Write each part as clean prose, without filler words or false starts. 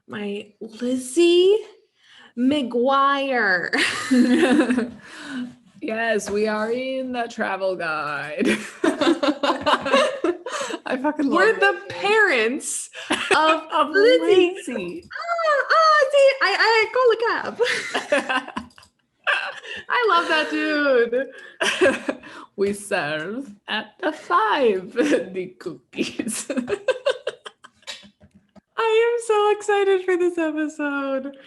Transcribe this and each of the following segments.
My Lizzie McGuire. Yes, we are in the travel guide. I fucking love We're the that name. parents of Lizzie. see, I call a cab. I love that dude. We serve at the 5 the cookies. I am so excited for this episode.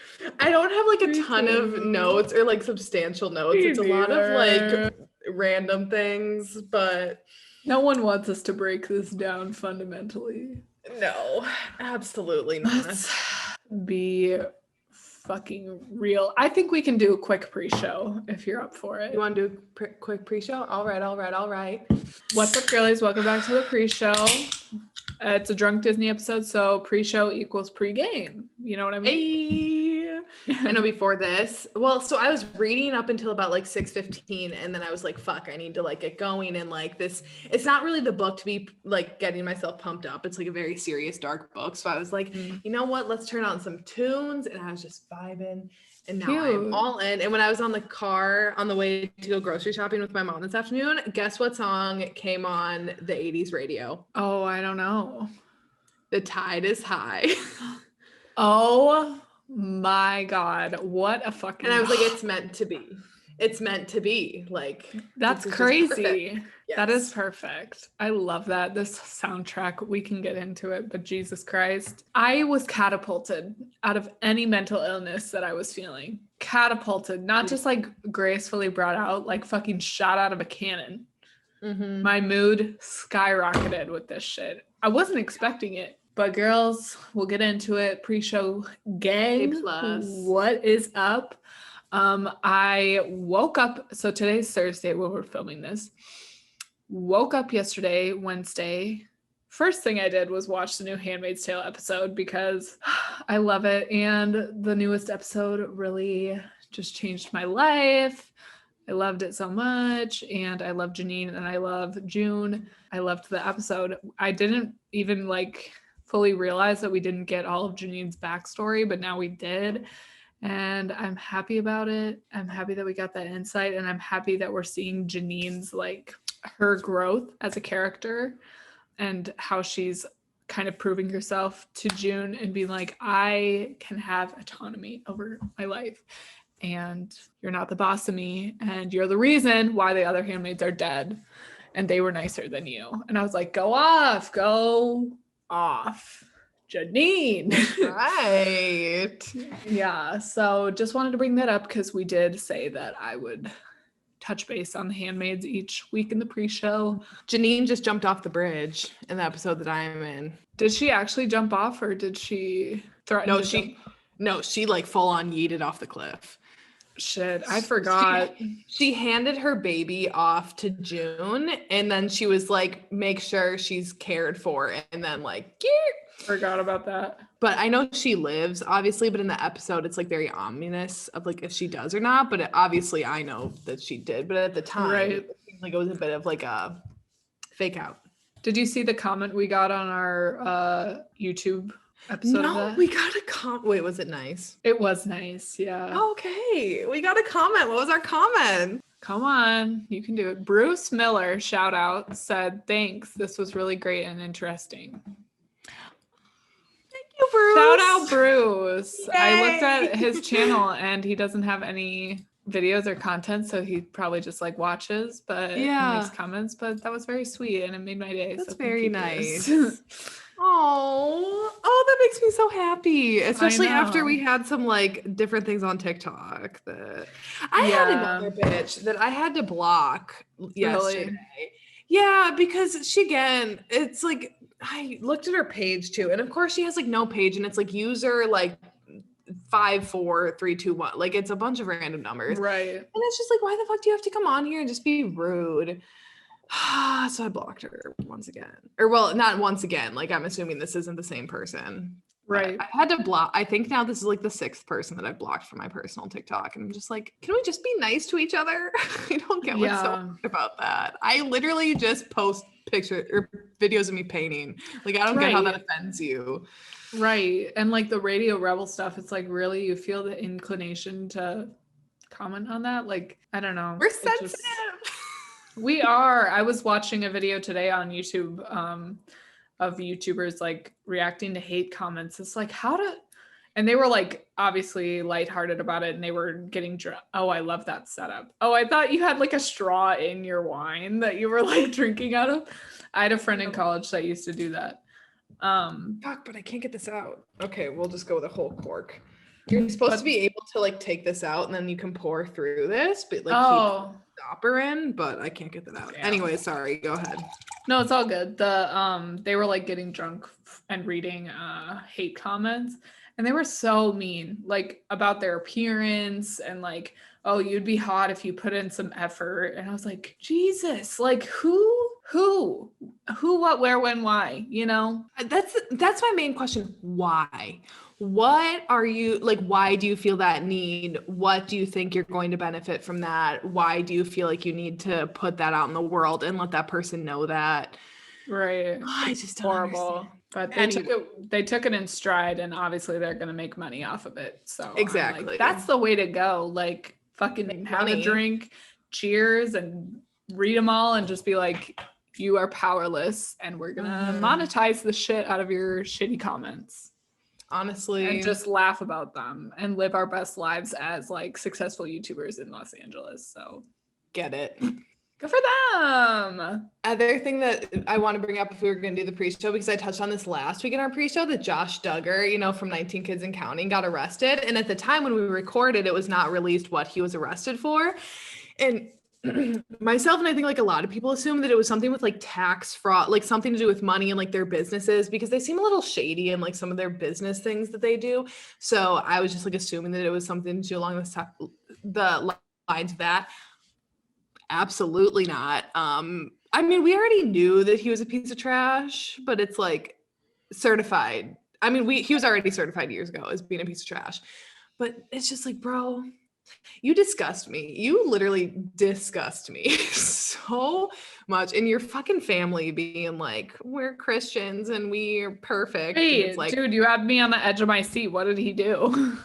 I don't have like a Me ton of too. notes or like substantial notes. Me It's a lot of neither. like random things, but No one wants us to break this down fundamentally. no, absolutely not. Let's be fucking real. I think we can do a quick pre-show if you're up for it. You want to do a quick pre-show? All right. What's up, girlies? Welcome back to the pre-show. It's a drunk Disney episode, so pre-show equals pre-game. You know what I mean? Hey. I know before this. Well, so I was reading up until about like 6:15, and then I was like, fuck, I need to like get going. And like this, it's not really the book to be like getting myself pumped up. It's like a very serious, dark book. So I was like, you know what? Let's turn on some tunes. And I was just vibing. And now I'm all in. And when I was on the car on the way to go grocery shopping with my mom this afternoon, guess what song came on the 80s radio? Oh, I don't know. The Tide is High. Oh my God. What a fucking... And I was like, it's meant to be. It's meant to be. Like, that's crazy. Yes. That is perfect. I love that. This soundtrack, we can get into it, but Jesus Christ. I was catapulted out of any mental illness that I was feeling. Catapulted, not just like gracefully brought out, like fucking shot out of a cannon. Mm-hmm. My mood skyrocketed with this shit. I wasn't expecting it. But girls, we'll get into it. Pre-show gang. A+. What is up? I woke up, so today's Thursday when we're filming this. Woke up yesterday, Wednesday. First thing I did was watch the new Handmaid's Tale episode because I love it. And the newest episode really just changed my life. I loved it so much. And I love Janine and I love June. I loved the episode. I didn't even like fully realize that we didn't get all of Janine's backstory, but now we did. And I'm happy about it. I'm happy that we got that insight. And I'm happy that we're seeing Janine's like her growth as a character and how she's kind of proving herself to June and being like, I can have autonomy over my life. And you're not the boss of me. And you're the reason why the other handmaids are dead. And they were nicer than you. And I was like, go off. Janine. Right. Yeah. So just wanted to bring that up because we did say that I would touch base on the handmaids each week in the pre-show. Janine just jumped off the bridge in the episode that I'm in. Did she actually jump off or did she threaten to jump? No, she like full on yeeted off the cliff. Shit, I forgot. She handed her baby off to June and then she was like, make sure she's cared for, and then like, forgot about that. But I know she lives, obviously, but in the episode, it's like very ominous of like if she does or not. But obviously, I know that she did. But at the time, it seemed like it was a bit of like a fake out. Did you see the comment we got on our YouTube episode? No, we got a comment. Wait, was it nice? It was nice, yeah. Okay, we got a comment. What was our comment? Come on, you can do it. Bruce Miller, shout out, said, thanks. This was really great and interesting. You, Bruce. Shout out Bruce. Yay. I looked at his channel and he doesn't have any videos or content, so he probably just like watches but makes comments, but that was very sweet and it made my day. That's so very nice. Oh, that makes me so happy, especially after we had some like different things on TikTok that I had another bitch that I had to block yesterday. Really? Yeah, because she, again, it's like I looked at her page too, and of course she has like no page, and it's like user like 54321, like it's a bunch of random numbers, right? And it's just like, why the fuck do you have to come on here and just be rude? So I blocked her once again, or well, not once again. Like I'm assuming this isn't the same person. Right. I had to block. I think now this is like the 6th person that I've blocked from my personal TikTok. And I'm just like, can we just be nice to each other? I don't get what's so hard about that. I literally just post pictures or videos of me painting. Like, I don't get how that offends you. Right. And like the Radio Rebel stuff, it's like, really, you feel the inclination to comment on that? Like, I don't know. We're sensitive. We are. I was watching a video today on YouTube of YouTubers like reacting to hate comments. It's like, and they were like obviously lighthearted about it, and they were getting drunk. Oh, I love that setup. Oh, I thought you had like a straw in your wine that you were like drinking out of. I had a friend in college that used to do that. Fuck, but I can't get this out. Okay, we'll just go with a whole cork. You're supposed to be able to like take this out and then you can pour through this, but like keep the stopper in, but I can't get that out. Yeah. Anyway, sorry, go ahead. No, it's all good. They were like getting drunk and reading hate comments, and they were so mean, like about their appearance and like, oh, you'd be hot if you put in some effort. And I was like, Jesus, like who, what, where, when, why, you know? That's my main question. Why? What are you like? Why do you feel that need? What do you think you're going to benefit from that? Why do you feel like you need to put that out in the world and let that person know that? Right. I just don't understand. But they took it in stride, and obviously they're going to make money off of it. So exactly, like, that's the way to go. Like, fucking have a drink, cheers, and read them all, and just be like, you are powerless, and we're gonna monetize the shit out of your shitty comments. Honestly, and just laugh about them and live our best lives as like successful YouTubers in Los Angeles. So get it. Good for them. Other thing that I want to bring up if we were going to do the pre-show, because I touched on this last week in our pre-show, that Josh Duggar, you know, from 19 Kids and Counting, got arrested. And at the time when we recorded, it was not released what he was arrested for. And myself and I think like a lot of people assume that it was something with like tax fraud, like something to do with money and like their businesses, because they seem a little shady in like some of their business things that they do. So I was just like assuming that it was something to do along the lines of that. Absolutely not. I mean, we already knew that he was a piece of trash, but it's like certified. I mean, he was already certified years ago as being a piece of trash, but it's just like, bro, you disgust me. You literally disgust me so much. And your fucking family being like, we're Christians and we're perfect. Hey, it's like, dude, you had me on the edge of my seat. What did he do?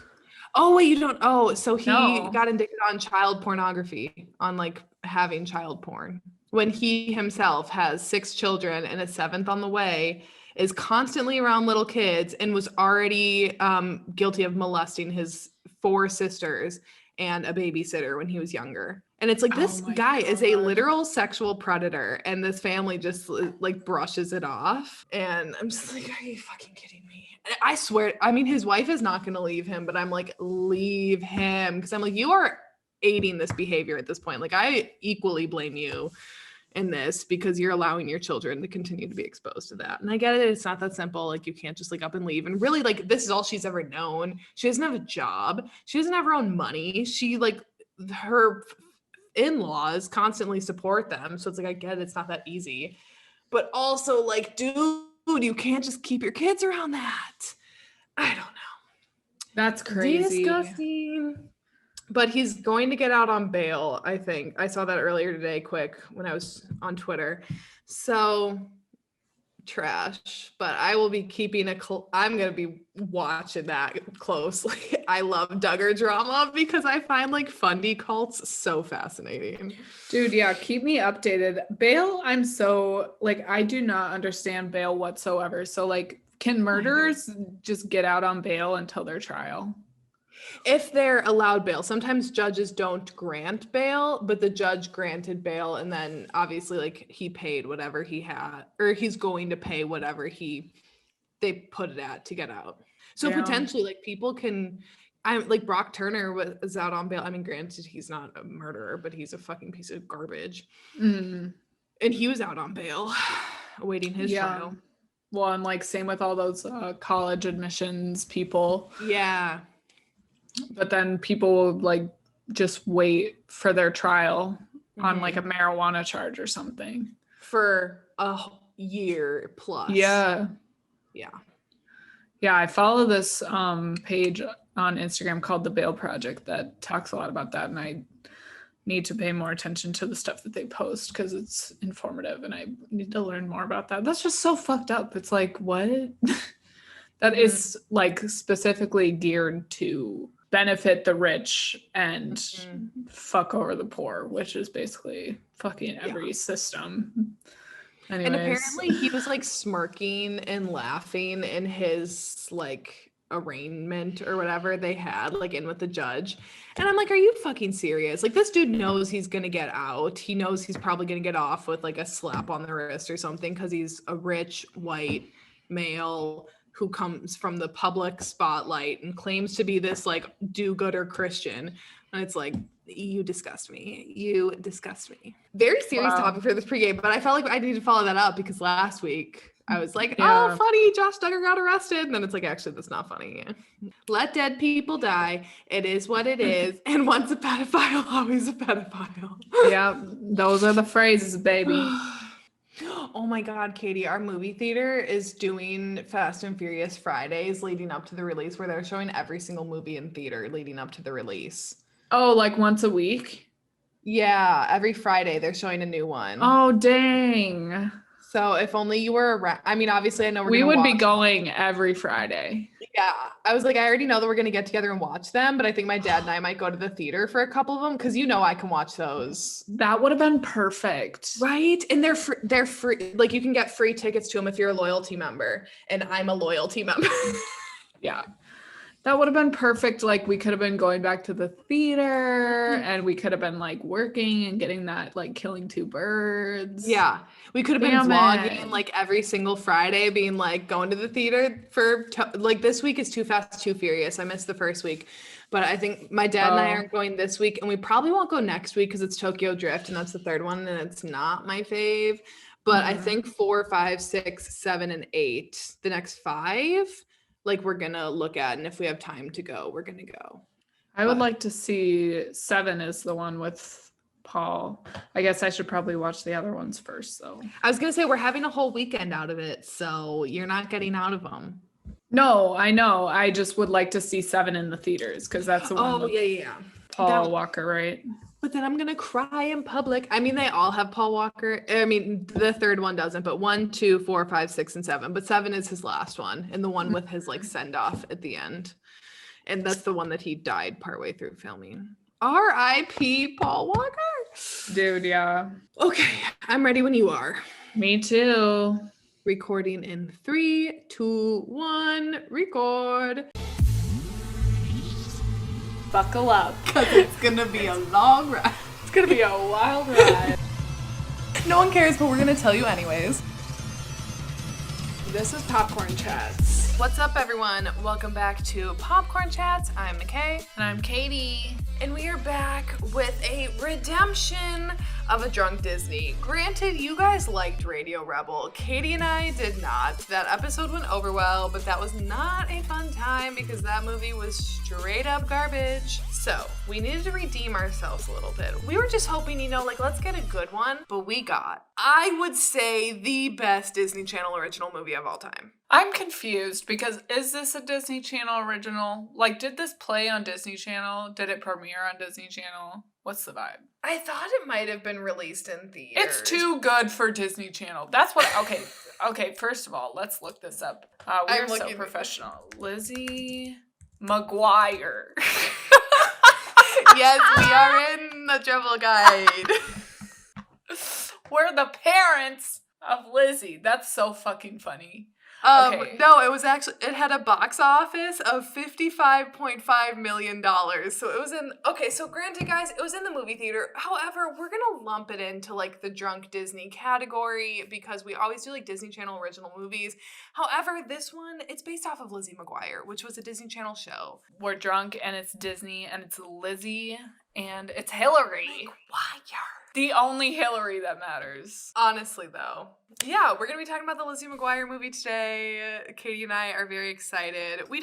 Oh, wait, you don't. Oh, so he got indicted on child pornography, on like having child porn, when he himself has 6 children and a 7th on the way, is constantly around little kids, and was already guilty of molesting his 4 sisters and a babysitter when he was younger. And it's like, this guy is a literal sexual predator, and this family just like brushes it off. And I'm just like, are you fucking kidding me? I swear, I mean, his wife is not going to leave him, but I'm like, leave him. Because I'm like, you are aiding this behavior at this point. Like, I equally blame you in this, because you're allowing your children to continue to be exposed to that. And I get it. It's not that simple. Like, you can't just like up and leave. And really, like, this is all she's ever known. She doesn't have a job. She doesn't have her own money. She like, her in-laws constantly support them. So it's like, I get it. It's not that easy. But also like, dude, you can't just keep your kids around that. I don't know. That's crazy. Disgusting. But he's going to get out on bail, I think. I saw that earlier today, quick, when I was on Twitter. So trash. But I will be keeping I'm going to be watching that closely. I love Duggar drama because I find like fundy cults so fascinating. Dude, yeah, keep me updated. Bail, I'm so like, I do not understand bail whatsoever. So like, can murderers just get out on bail until their trial? If they're allowed bail. Sometimes judges don't grant bail, but the judge granted bail, and then obviously like he paid whatever he had, or he's going to pay whatever they put it at to get out. So potentially like people can, I'm like, Brock Turner was out on bail. I mean, granted, he's not a murderer, but he's a fucking piece of garbage. And he was out on bail awaiting his trial. Well, and like same with all those college admissions people. Yeah. But then people will like just wait for their trial on like a marijuana charge or something for a year plus. Yeah. Yeah, I follow this page on Instagram called The Bail Project that talks a lot about that, and I need to pay more attention to the stuff that they post because it's informative, and I need to learn more about that. That's just so fucked up. It's like, what? That is like specifically geared to benefit the rich and fuck over the poor, which is basically fucking every system. Anyways. And apparently he was like smirking and laughing in his like arraignment or whatever they had like in with the judge. And I'm like, are you fucking serious? Like, this dude knows he's gonna get out. He knows he's probably gonna get off with like a slap on the wrist or something because he's a rich white male who comes from the public spotlight and claims to be this like do-gooder Christian. And it's like, you disgust me. You disgust me. Very serious topic for this pregame, but I felt like I need to follow that up because last week I was like, oh, funny, Josh Duggar got arrested. And then it's like, actually, that's not funny. Let dead people die. It is what it is. And once a pedophile, always a pedophile. Yeah, those are the phrases, baby. Oh my God, Katie, our movie theater is doing Fast and Furious Fridays leading up to the release where they're showing every single movie in theater leading up to the release. Oh, like once a week? Yeah, every Friday they're showing a new one. Oh, dang. So if only you were around. I mean, obviously, I know we would be going every Friday. Yeah. I was like, I already know that we're going to get together and watch them, but I think my dad and I might go to the theater for a couple of them because I can watch those. That would have been perfect. Right? And they're free. Like, you can get free tickets to them if you're a loyalty member, and I'm a loyalty member. Yeah. That would have been perfect. Like, we could have been going back to the theater and we could have been like working and getting that like killing two birds. Yeah. We could have been vlogging like every single Friday, being like going to the theater for like this week is Too Fast, Too Furious. I missed the first week, but I think my dad and I aren't going this week, and we probably won't go next week because it's Tokyo Drift and that's the third one and it's not my fave. But I think 4, 5, 6, 7, and 8, the next 5. Like, we're gonna look at, and if we have time to go, we're gonna go. I would like to see 7 is the one with Paul. I guess I should probably watch the other ones first, though. I was gonna say we're having a whole weekend out of it, so you're not getting out of them. No, I know. I just would like to see 7 in the theaters because that's the one. Oh, yeah. Paul Walker, right? But then I'm gonna cry in public. I mean, they all have Paul Walker. I mean, the third one doesn't, but 1, 2, 4, 5, 6, and 7. But 7 is his last one, and the one with his like send off at the end. And that's the one that he died partway through filming. R.I.P. Paul Walker. Dude, yeah. Okay, I'm ready when you are. Me too. Recording in 3, 2, 1. Record. Buckle up. Because it's going to be a long ride. It's going to be a wild ride. No one cares, but we're going to tell you anyways. This is Popcorn Chats. What's up, everyone? Welcome back to Popcorn Chats. I'm MICHAE. And I'm Katie. And we are back with a redemption of a drunk Disney. Granted, you guys liked Radio Rebel. Katie and I did not. That episode went over well, but that was not a fun time because that movie was straight up garbage. So we needed to redeem ourselves a little bit. We were just hoping, like, let's get a good one, but we got, I would say, the best Disney Channel original movie of all time. I'm confused because is this a Disney Channel original? Like, did this play on Disney Channel? Did it premiere on Disney Channel? What's the vibe? I thought it might have been released in theaters. It's too good for Disney Channel. That's what, okay, first of all, let's look this up. We're so professional. Lizzie McGuire. Yes, we are in the travel guide. We're the parents of Lizzie. That's so fucking funny. Okay. No, it had a box office of $55.5 million. So it was so granted, guys, it was in the movie theater. However, we're going to lump it into like the drunk Disney category because we always do like Disney Channel original movies. However, this one, it's based off of Lizzie McGuire, which was a Disney Channel show. We're drunk and it's Disney and it's Lizzie and it's Hillary. McGuire. The only Hillary that matters. Honestly, though. Yeah, we're going to be talking about the Lizzie McGuire movie today. Katie and I are very excited. You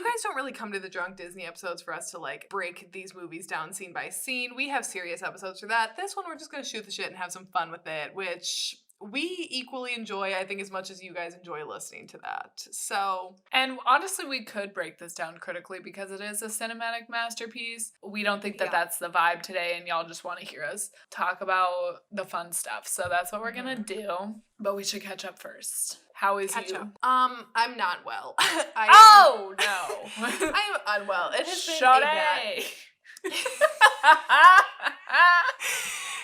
guys don't really come to the Drunk Disney episodes for us to, like, break these movies down scene by scene. We have serious episodes for that. This one, we're just going to shoot the shit and have some fun with it, which we equally enjoy, I think, as much as you guys enjoy listening to that. So, and honestly, we could break this down critically because it is a cinematic masterpiece. We don't think that that's the vibe today, and y'all just want to hear us talk about the fun stuff. So that's what we're gonna do. But we should catch up first. How is you? Up. I'm not well. Oh no, I'm unwell. It has been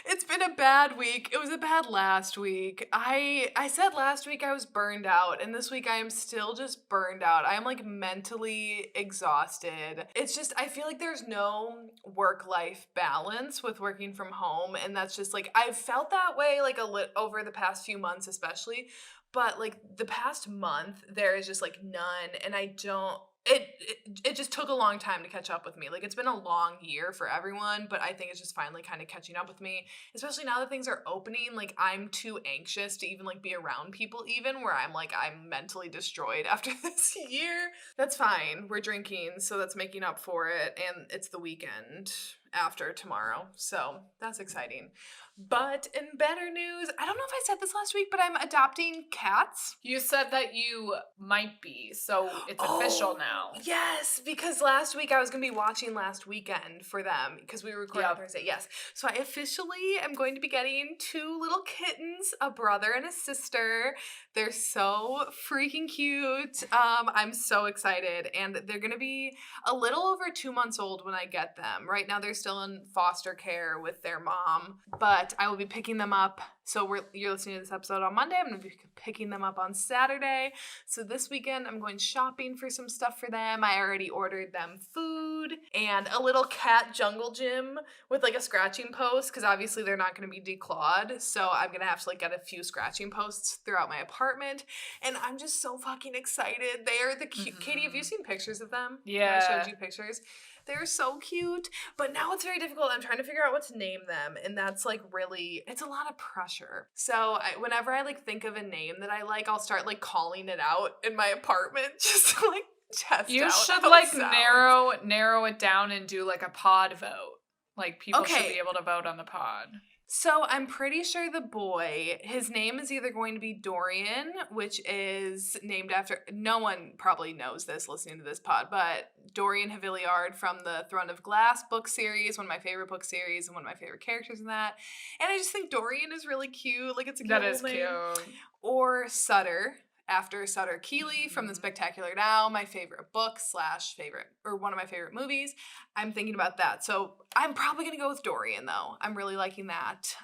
It's been a bad week. It was a bad last week. I said last week I was burned out, and this week I am still just burned out. I am like mentally exhausted. It's just, I feel like there's no work-life balance with working from home, and that's just like, I've felt that way like over the past few months especially, but like the past month there is just like none, and I don't, it just took a long time to catch up with me. Like, it's been a long year for everyone, but I think it's just finally kind of catching up with me, especially now that things are opening. Like, I'm too anxious to even like be around people, even where I'm like, I'm mentally destroyed after this year. That's fine. We're drinking, so that's making up for it, and it's the weekend after tomorrow, so that's exciting. But in better news, I don't know if I said this last week, but I'm adopting cats. You said that you might be, so it's official now. Yes, because last week I was going to be watching Last Weekend for them because we were recording on Thursday. Yes. So I officially am going to be getting 2 little kittens, a brother and a sister. They're so freaking cute. I'm so excited, and they're going to be a little over 2 months old when I get them. Right now they're still in foster care with their mom, but I will be picking them up. So you're listening to this episode on Monday. I'm going to be picking them up on Saturday. So this weekend I'm going shopping for some stuff for them. I already ordered them food and a little cat jungle gym with like a scratching post, because obviously they're not going to be declawed. So I'm going to have to like get a few scratching posts throughout my apartment. And I'm just so fucking excited. They are the cute. Katie, have you seen pictures of them? Yeah. I showed you pictures. They're so cute, but now it's very difficult. I'm trying to figure out what to name them, and that's like really, it's a lot of pressure. So whenever I like think of a name that I like, I'll start like calling it out in my apartment just to like test you out. Should how like it narrow it down and do like a pod vote. Like people should be able to vote on the pod. So I'm pretty sure the boy, his name is either going to be Dorian, which is named after, no one probably knows this listening to this pod, but Dorian Havillard from the Throne of Glass book series, one of my favorite book series and one of my favorite characters in that. And I just think Dorian is really cute. Like, it's a cute name. Cute. Or Sutter, after Sutter Keeley from The Spectacular Now, my favorite book / favorite, or one of my favorite movies. I'm thinking about that. So I'm probably going to go with Dorian, though. I'm really liking that.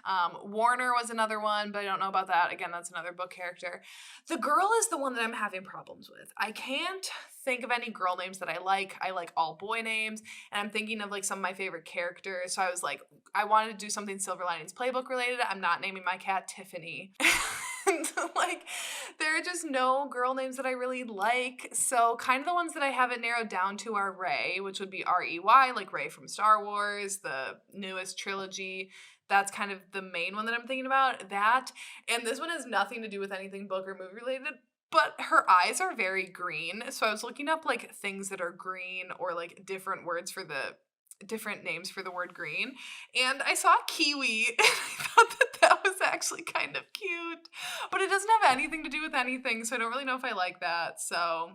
Warner was another one, but I don't know about that. Again, that's another book character. The girl is the one that I'm having problems with. I can't think of any girl names that I like. I like all boy names, and I'm thinking of like some of my favorite characters. So I was like, I wanted to do something Silver Linings Playbook related. I'm not naming my cat Tiffany. Like, there are just no girl names that I really like. So kind of the ones that I have it narrowed down to are Rey, which would be Rey, like Rey from Star Wars, the newest trilogy. That's kind of the main one that I'm thinking about. That, and this one has nothing to do with anything book or movie related, but her eyes are very green. So I was looking up like things that are green, or like different names for the word green, and I saw kiwi, and I thought that was actually kind of cute, but it doesn't have anything to do with anything, so I don't really know if I like that. So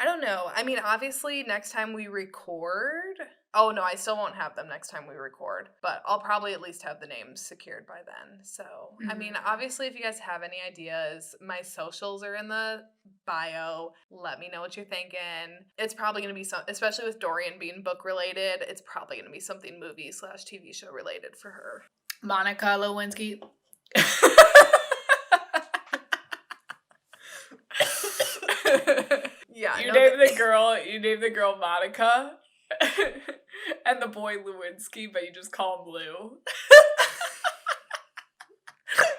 I don't know. I mean, obviously next time we record, oh no, I still won't have them next time we record, but I'll probably at least have the names secured by then. So I mean, obviously if you guys have any ideas, my socials are in the bio. Let me know what you're thinking. It's probably going to be especially with Dorian being book related, it's probably going to be something movie / TV show related for her. Monica Lewinsky. Yeah. You named the girl Monica and the boy Lewinsky, but you just call him Lou.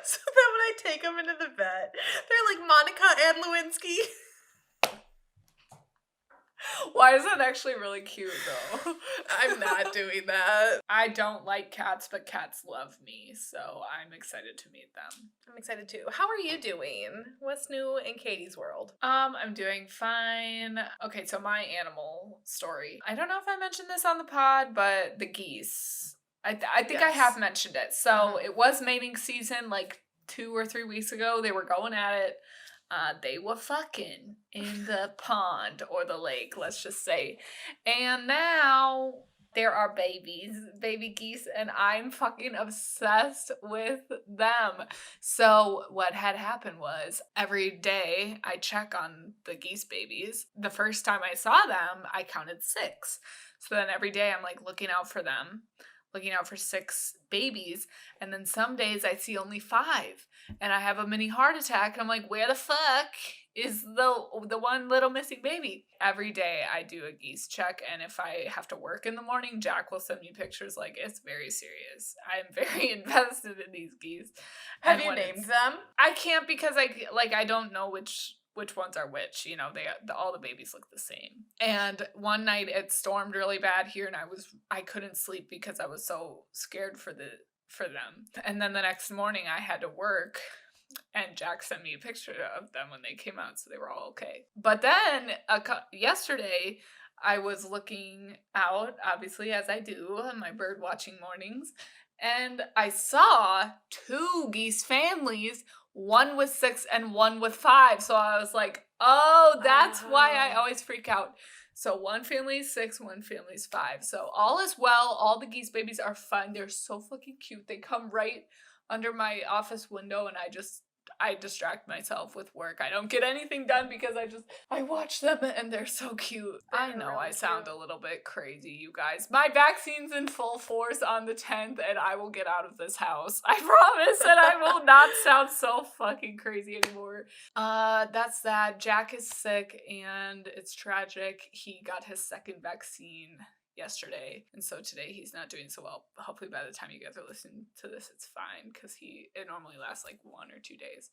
So then when I take them into the vet, they're like Monica and Lewinsky. Why is that actually really cute, though? I'm not doing that. I don't like cats, but cats love me, so I'm excited to meet them. I'm excited too. How are you doing? What's new in Katie's world? I'm doing fine. Okay, so my animal story. I don't know if I mentioned this on the pod, but the geese. I think I have mentioned it. So it was mating season like 2 or 3 weeks ago. They were going at it. They were fucking in the pond or the lake, let's just say. And now there are baby geese, and I'm fucking obsessed with them. So what had happened was every day I check on the geese babies. The first time I saw them, I counted 6. So then every day I'm like looking out for them, looking out for 6 babies. And then some days I see only 5 and I have a mini heart attack. And I'm like, where the fuck is the one little missing baby? Every day I do a geese check. And if I have to work in the morning, Jack will send me pictures. Like, it's very serious. I'm very invested in these geese. Have you named them? I can't because I don't know which ones are which, you know, all the babies look the same. And one night it stormed really bad here and I couldn't sleep because I was so scared for them. And then the next morning I had to work and Jack sent me a picture of them when they came out, so they were all okay. But then yesterday I was looking out, obviously, as I do on my bird watching mornings, and I saw 2 geese families, one with 6 and one with 5. So I was like, oh, that's why I always freak out. So one family is 6, one family is 5. So all is well. All the geese babies are fine. They're so fucking cute. They come right under my office window and I distract myself with work. I don't get anything done because I watch them and they're so cute. I know really I sound a little bit crazy, you guys. My vaccine's in full force on the 10th and I will get out of this house. I promise, and I will not sound so fucking crazy anymore. That's that. Jack is sick and it's tragic. He got his 2nd vaccine yesterday, and so today he's not doing so well. Hopefully by the time you guys are listening to this it's fine, because it normally lasts like 1 or 2 days.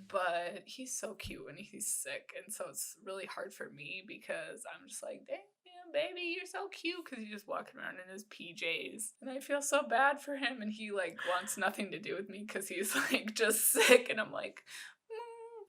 But he's so cute when he's sick, and so it's really hard for me because I'm just like, damn baby, you're so cute, because he's just walking around in his PJs and I feel so bad for him, and he like wants nothing to do with me because he's like just sick, and I'm like,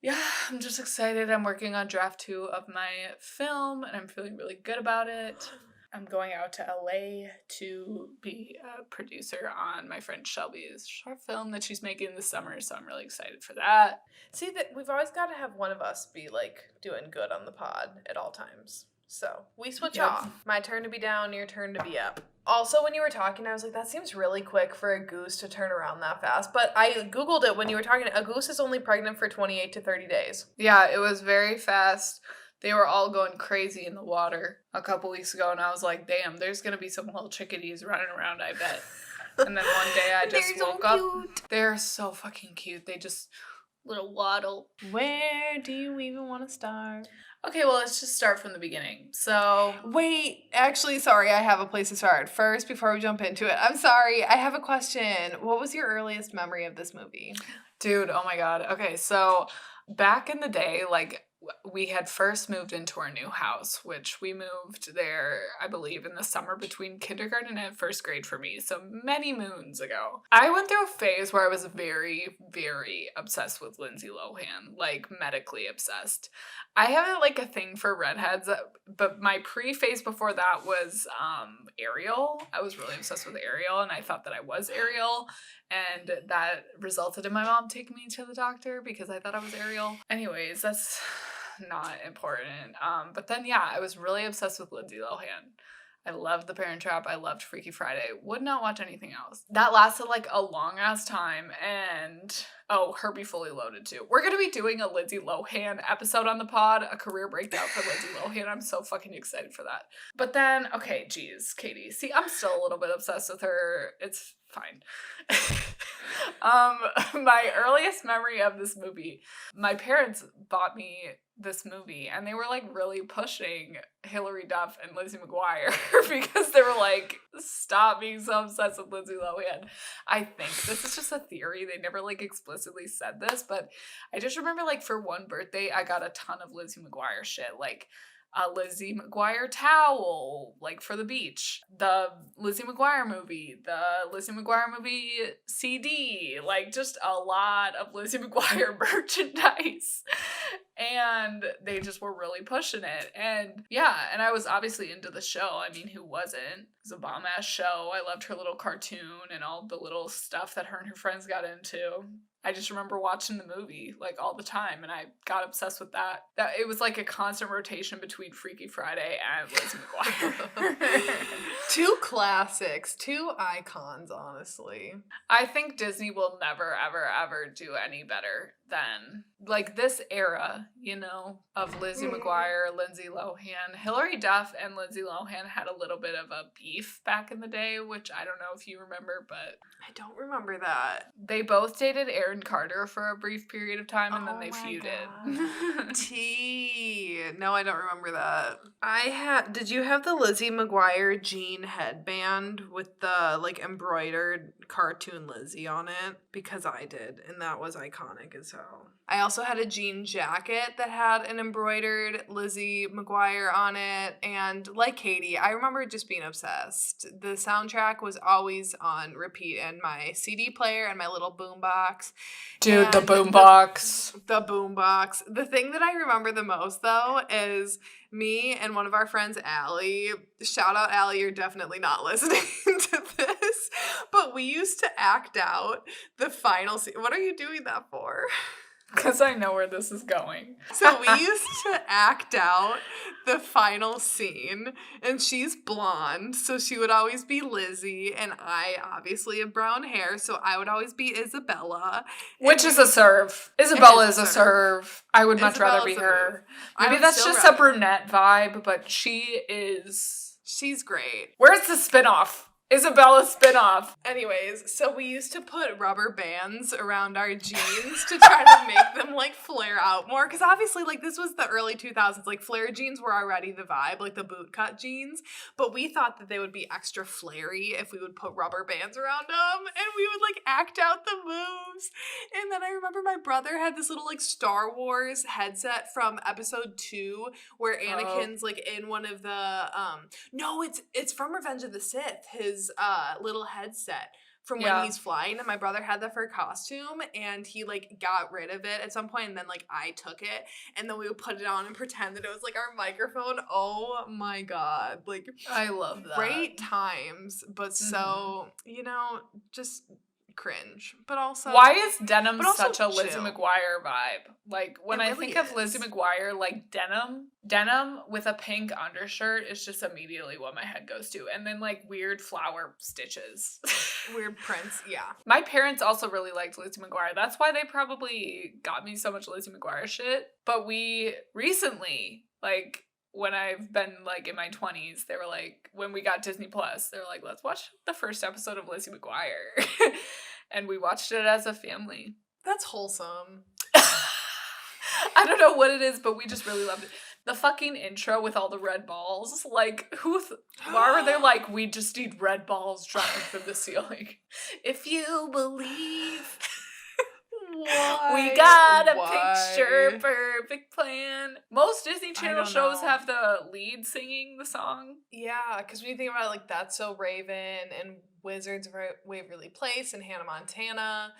yeah, I'm just excited. I'm working on draft 2 of my film and I'm feeling really good about it. I'm going out to LA to be a producer on my friend Shelby's short film that she's making this summer, so I'm really excited for that. See, that we've always got to have one of us be like doing good on the pod at all times. So we switch off. My turn to be down, your turn to be up. Also, when you were talking, I was like, that seems really quick for a goose to turn around that fast. But I Googled it when you were talking. A goose is only pregnant for 28 to 30 days. Yeah, it was very fast. They were all going crazy in the water a couple weeks ago, and I was like, damn, there's going to be some little chickadees running around, I bet. And then one day I just woke up. They're so fucking cute. They just little waddle. Where do you even want to start? Okay, well, let's just start from the beginning. So, wait, actually, sorry, I have a place to start. First, before we jump into it, I'm sorry, I have a question. What was your earliest memory of this movie? Dude, oh my God. Okay, so back in the day, like, we had first moved into our new house, which we moved there, I believe, in the summer between kindergarten and 1st grade for me, so many moons ago. I went through a phase where I was very, very obsessed with Lindsay Lohan, like medically obsessed. I have like a thing for redheads, but my pre-phase before that was Ariel. I was really obsessed with Ariel, and I thought that I was Ariel, and that resulted in my mom taking me to the doctor because I thought I was Ariel. Anyways, that's not important. But then, yeah, I was really obsessed with Lindsay Lohan. I loved The Parent Trap. I loved Freaky Friday. Would not watch anything else. That lasted like a long ass time. And Herbie Fully Loaded too. We're going to be doing a Lindsay Lohan episode on the pod, a career breakdown for Lindsay Lohan. I'm so fucking excited for that. But then, okay, geez, Katie. See, I'm still a little bit obsessed with her. It's fine. My earliest memory of this movie, my parents bought me this movie and they were like really pushing Hilary Duff and Lizzie McGuire because they were like, stop being so obsessed with Lindsay Lohan. I think this is just a theory. They never like explicitly said this, but I just remember like for one birthday, I got a ton of Lizzie McGuire shit, like a Lizzie McGuire towel, like for the beach, the Lizzie McGuire movie, the Lizzie McGuire movie CD, like just a lot of Lizzie McGuire merchandise. And they just were really pushing it. And yeah, and I was obviously into the show. I mean, who wasn't? It was a bomb-ass show. I loved her little cartoon and all the little stuff that her and her friends got into. I just remember watching the movie like all the time, and I got obsessed with that. That it was like a constant rotation between Freaky Friday and Lizzie McGuire. Two classics, two icons, honestly. I think Disney will never, ever, ever do any better than like this era, you know, of Lizzie McGuire, Lindsay Lohan. Hilary Duff and Lindsay Lohan had a little bit of a beef back in the day, which I don't know if you remember, but I don't remember that. they both dated Aaron Carter for a brief period of time, and then they feuded. Tea. No, I don't remember that. Did you have the Lizzie McGuire jean headband with the like embroidered cartoon Lizzie on it? Because I did, and that was iconic as hell. I also had a jean jacket that had an embroidered Lizzie McGuire on it, and like Katie, I remember just being obsessed. The soundtrack was always on repeat in my CD player and my little boombox. Dude, the boombox. The boombox. The thing that I remember the most, though, is me and one of our friends, Allie. Shout out, Allie, you're definitely not listening to this. But we used to act out the final scene. What are you doing that for? Because I know where this is going. So we used to act out the final scene, and she's blonde, so she would always be Lizzie, and I obviously have brown hair, so I would always be Isabella. Which is a serve. Isabella is a serve. I would much rather be Isabella's a her. move. Maybe that's just a brunette vibe, but she's great. Where's the spinoff? Isabella spinoff. Anyways, so we used to put rubber bands around our jeans to try to make them like flare out more, because obviously like this was the early 2000s, like flare jeans were already the vibe, like the boot cut jeans, but we thought that they would be extra flary if we would put rubber bands around them, and we would like act out the moves. And then I remember my brother had this little like Star Wars headset from episode 2 where Anakin's like in one of the no, it's from Revenge of the Sith, his little headset from when he's flying, and my brother had that for a costume, and he like got rid of it at some point, and then like I took it, and then we would put it on and pretend that it was like our microphone. Oh my god, like I love that. Great times, but so you know, just cringe. But also, why is denim such a chill. Lizzie McGuire vibe? Like when I think of Lizzie McGuire, like denim with a pink undershirt is just immediately what my head goes to, and then like weird flower stitches, weird prints. Yeah, my parents also really liked Lizzie McGuire. That's why they probably got me so much Lizzie McGuire shit. But we recently, like when I've been like in my 20s, they were like, when we got Disney Plus, they were like, let's watch the first episode of Lizzie McGuire. And we watched it as a family. That's wholesome. I don't know what it is, but we just really loved it. The fucking intro with all the red balls. Like, why were they like, we just need red balls dropping from the ceiling? If you believe... Why? We got a picture perfect plan. Most Disney Channel shows have the lead singing the song. Yeah, because when you think about it, like That's So Raven and Wizards of Waverly Place and Hannah Montana.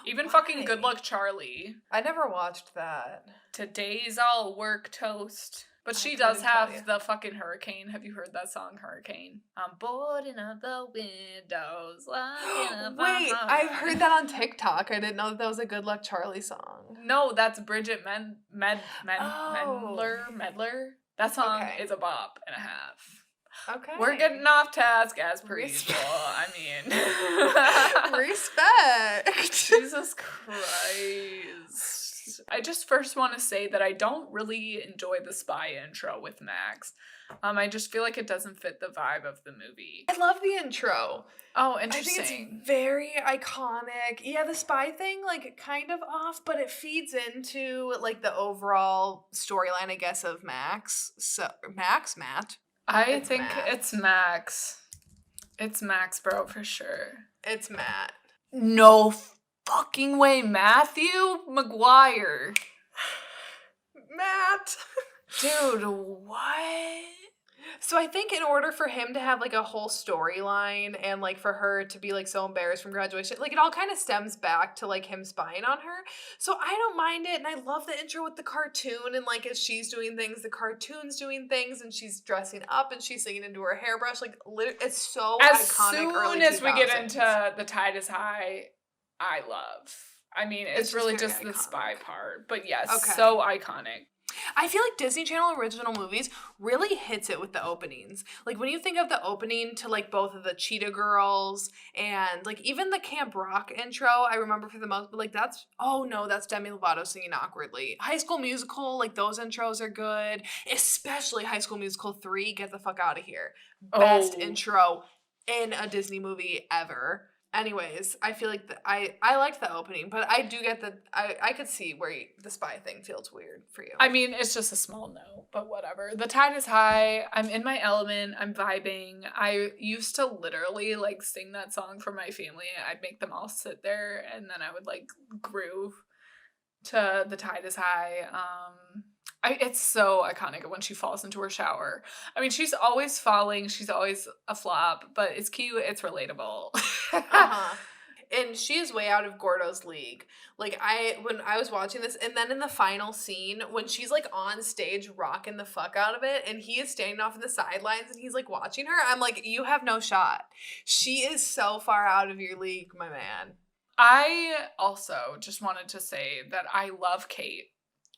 Even fucking Good Luck Charlie. I never watched that. Today's all work toast. But she does have the fucking hurricane. Have you heard that song, Hurricane? I'm boarding up the windows. Wait, I've heard that on TikTok. I didn't know that was a Good Luck Charlie song. No, that's Bridget Medler. That song is a bop and a half. Okay. We're getting off task as per usual. I mean. Respect. Jesus Christ. I just first want to say that I don't really enjoy the spy intro with Max. I just feel like it doesn't fit the vibe of the movie. I love the intro. Oh, interesting. I think it's very iconic. Yeah, the spy thing, like, kind of off, but it feeds into, like, the overall storyline, I guess, of Max. So, Matt? I think it's Max. It's Max, bro, for sure. It's Matt. No fucking way, Matthew McGuire. Matt. Dude, what? So I think in order for him to have like a whole storyline and like for her to be like so embarrassed from graduation, like it all kind of stems back to like him spying on her. So I don't mind it, and I love the intro with the cartoon, and like as she's doing things, the cartoon's doing things, and she's dressing up and she's singing into her hairbrush. Like it's so iconic. As soon as we get into The Tide is High, I I mean, it's really very just the iconic. spy part. But yes, Okay. so iconic. I feel like Disney Channel original movies really hits it with the openings. Like when you think of the opening to like both of the Cheetah Girls and like even the Camp Rock intro, I remember for the most, but like that's Demi Lovato singing awkwardly. High School Musical, like those intros are good, especially High School Musical 3, Get the Fuck Out of Here. Best intro in a Disney movie ever. Anyways, I feel like I liked the opening, but I do get that I could see where the spy thing feels weird for you. I mean, it's just a small no, but whatever. The tide is high. I'm in my element. I'm vibing. I used to literally like sing that song for my family. I'd make them all sit there and then I would like groove to The Tide is High. It's so iconic when she falls into her shower. I mean, she's always falling. She's always a flop, but it's cute. It's relatable. And she is way out of Gordo's league. Like when I was watching this, and then in the final scene, when she's like on stage rocking the fuck out of it, and he is standing off in the sidelines and he's like watching her, I'm like, you have no shot. She is so far out of your league, my man. I also just wanted to say that I love Kate.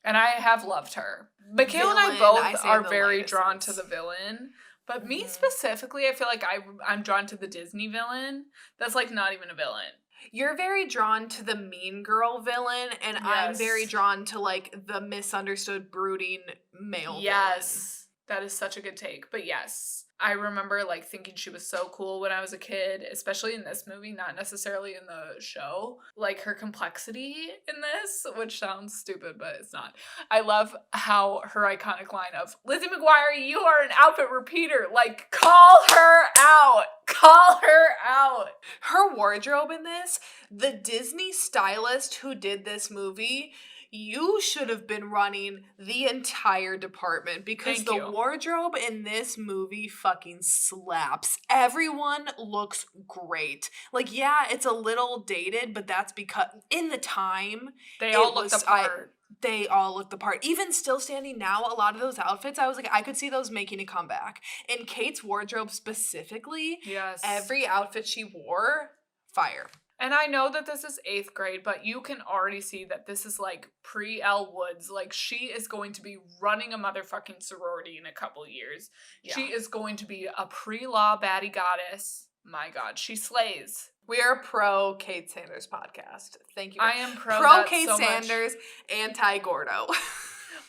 And I have loved her. MICHAE and I both are very drawn to the villain. But me specifically, I feel like I'm drawn to the Disney villain. That's like not even a villain. You're very drawn to the mean girl villain, and yes. I'm very drawn to like the misunderstood, brooding male villain. Yes, that is such a good take. But yes, I remember like thinking she was so cool when I was a kid, especially in this movie, not necessarily in the show. Like her complexity in this, which sounds stupid, but it's not. I love how her iconic line of, Lizzie McGuire, you are an outfit repeater. Like, call her out. Call her out. Her wardrobe in this, the Disney stylist who did this movie, you should have been running the entire department because the wardrobe in this movie fucking slaps. Everyone looks great. Like, yeah, it's a little dated, but that's because in the time they all look the part. They all look the part. Even still standing now, a lot of those outfits, I was like, I could see those making a comeback. In Kate's wardrobe specifically, yes, every outfit she wore, fire. And I know that this is 8th grade, but you can already see that this is like pre-Elle Woods. Like, she is going to be running a motherfucking sorority in a couple years. Yeah. She is going to be a pre-law baddie goddess. My God, she slays. We are pro Kate Sanders podcast. Thank you. I am pro Kate Sanders, anti-Gordo.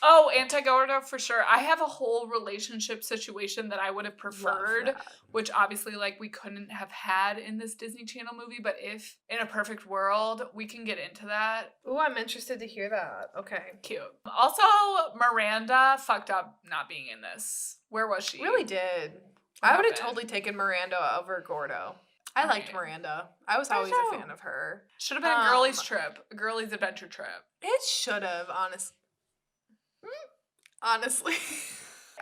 Oh, anti-Gordo for sure. I have a whole relationship situation that I would have preferred, which obviously like we couldn't have had in this Disney Channel movie, but if in a perfect world, we can get into that. Ooh, I'm interested to hear that. Okay. Cute. Also, Miranda fucked up not being in this. Where was she? Really did. I would have totally taken Miranda over Gordo. I liked Miranda. I was always a fan of her. Should have been a girlies trip. A girlies adventure trip. It should have, honestly.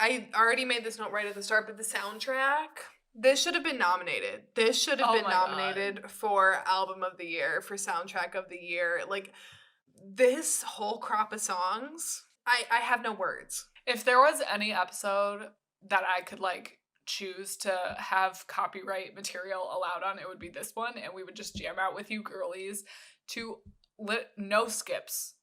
I already made this note right at the start, but the soundtrack, this should have been nominated. This should have been nominated for Album of the Year, for Soundtrack of the Year. Like, this whole crop of songs, I have no words. If there was any episode that I could, like, choose to have copyright material allowed on, it would be this one, and we would just jam out with you girlies to no skips.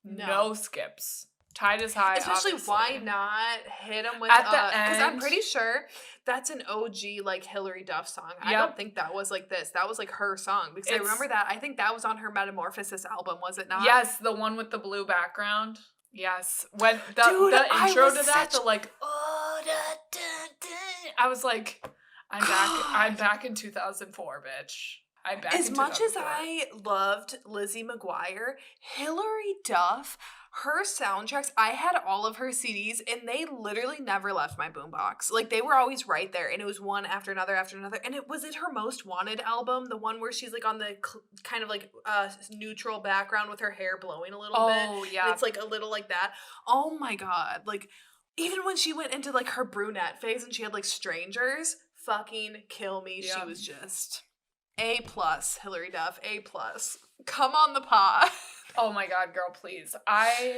No skips. Tide is high, especially obviously. Why not hit them with at the end? Because I'm pretty sure that's an OG like Hillary Duff song. Yep. I don't think that was like this. That was like her song because I remember that. I think that was on her Metamorphosis album, was it not? Yes, the one with the blue background. Yes, when the intro to that, the like, oh, da, da, da. I was like, I'm back. I'm back in 2004, bitch. I'm back. As much as I loved Lizzie McGuire, Hillary Duff, her soundtracks, I had all of her CDs, and they literally never left my boombox. Like, they were always right there, and it was one after another after another. And was it her Most Wanted album, the one where she's like on the kind of like neutral background with her hair blowing a little bit? Oh yeah, and it's like a little like that. Oh my God! Like, even when she went into like her brunette phase and she had like Strangers, fucking kill me. Yeah. She was just A+, Hillary Duff, A+. Come on the pod. Oh my God, girl, please.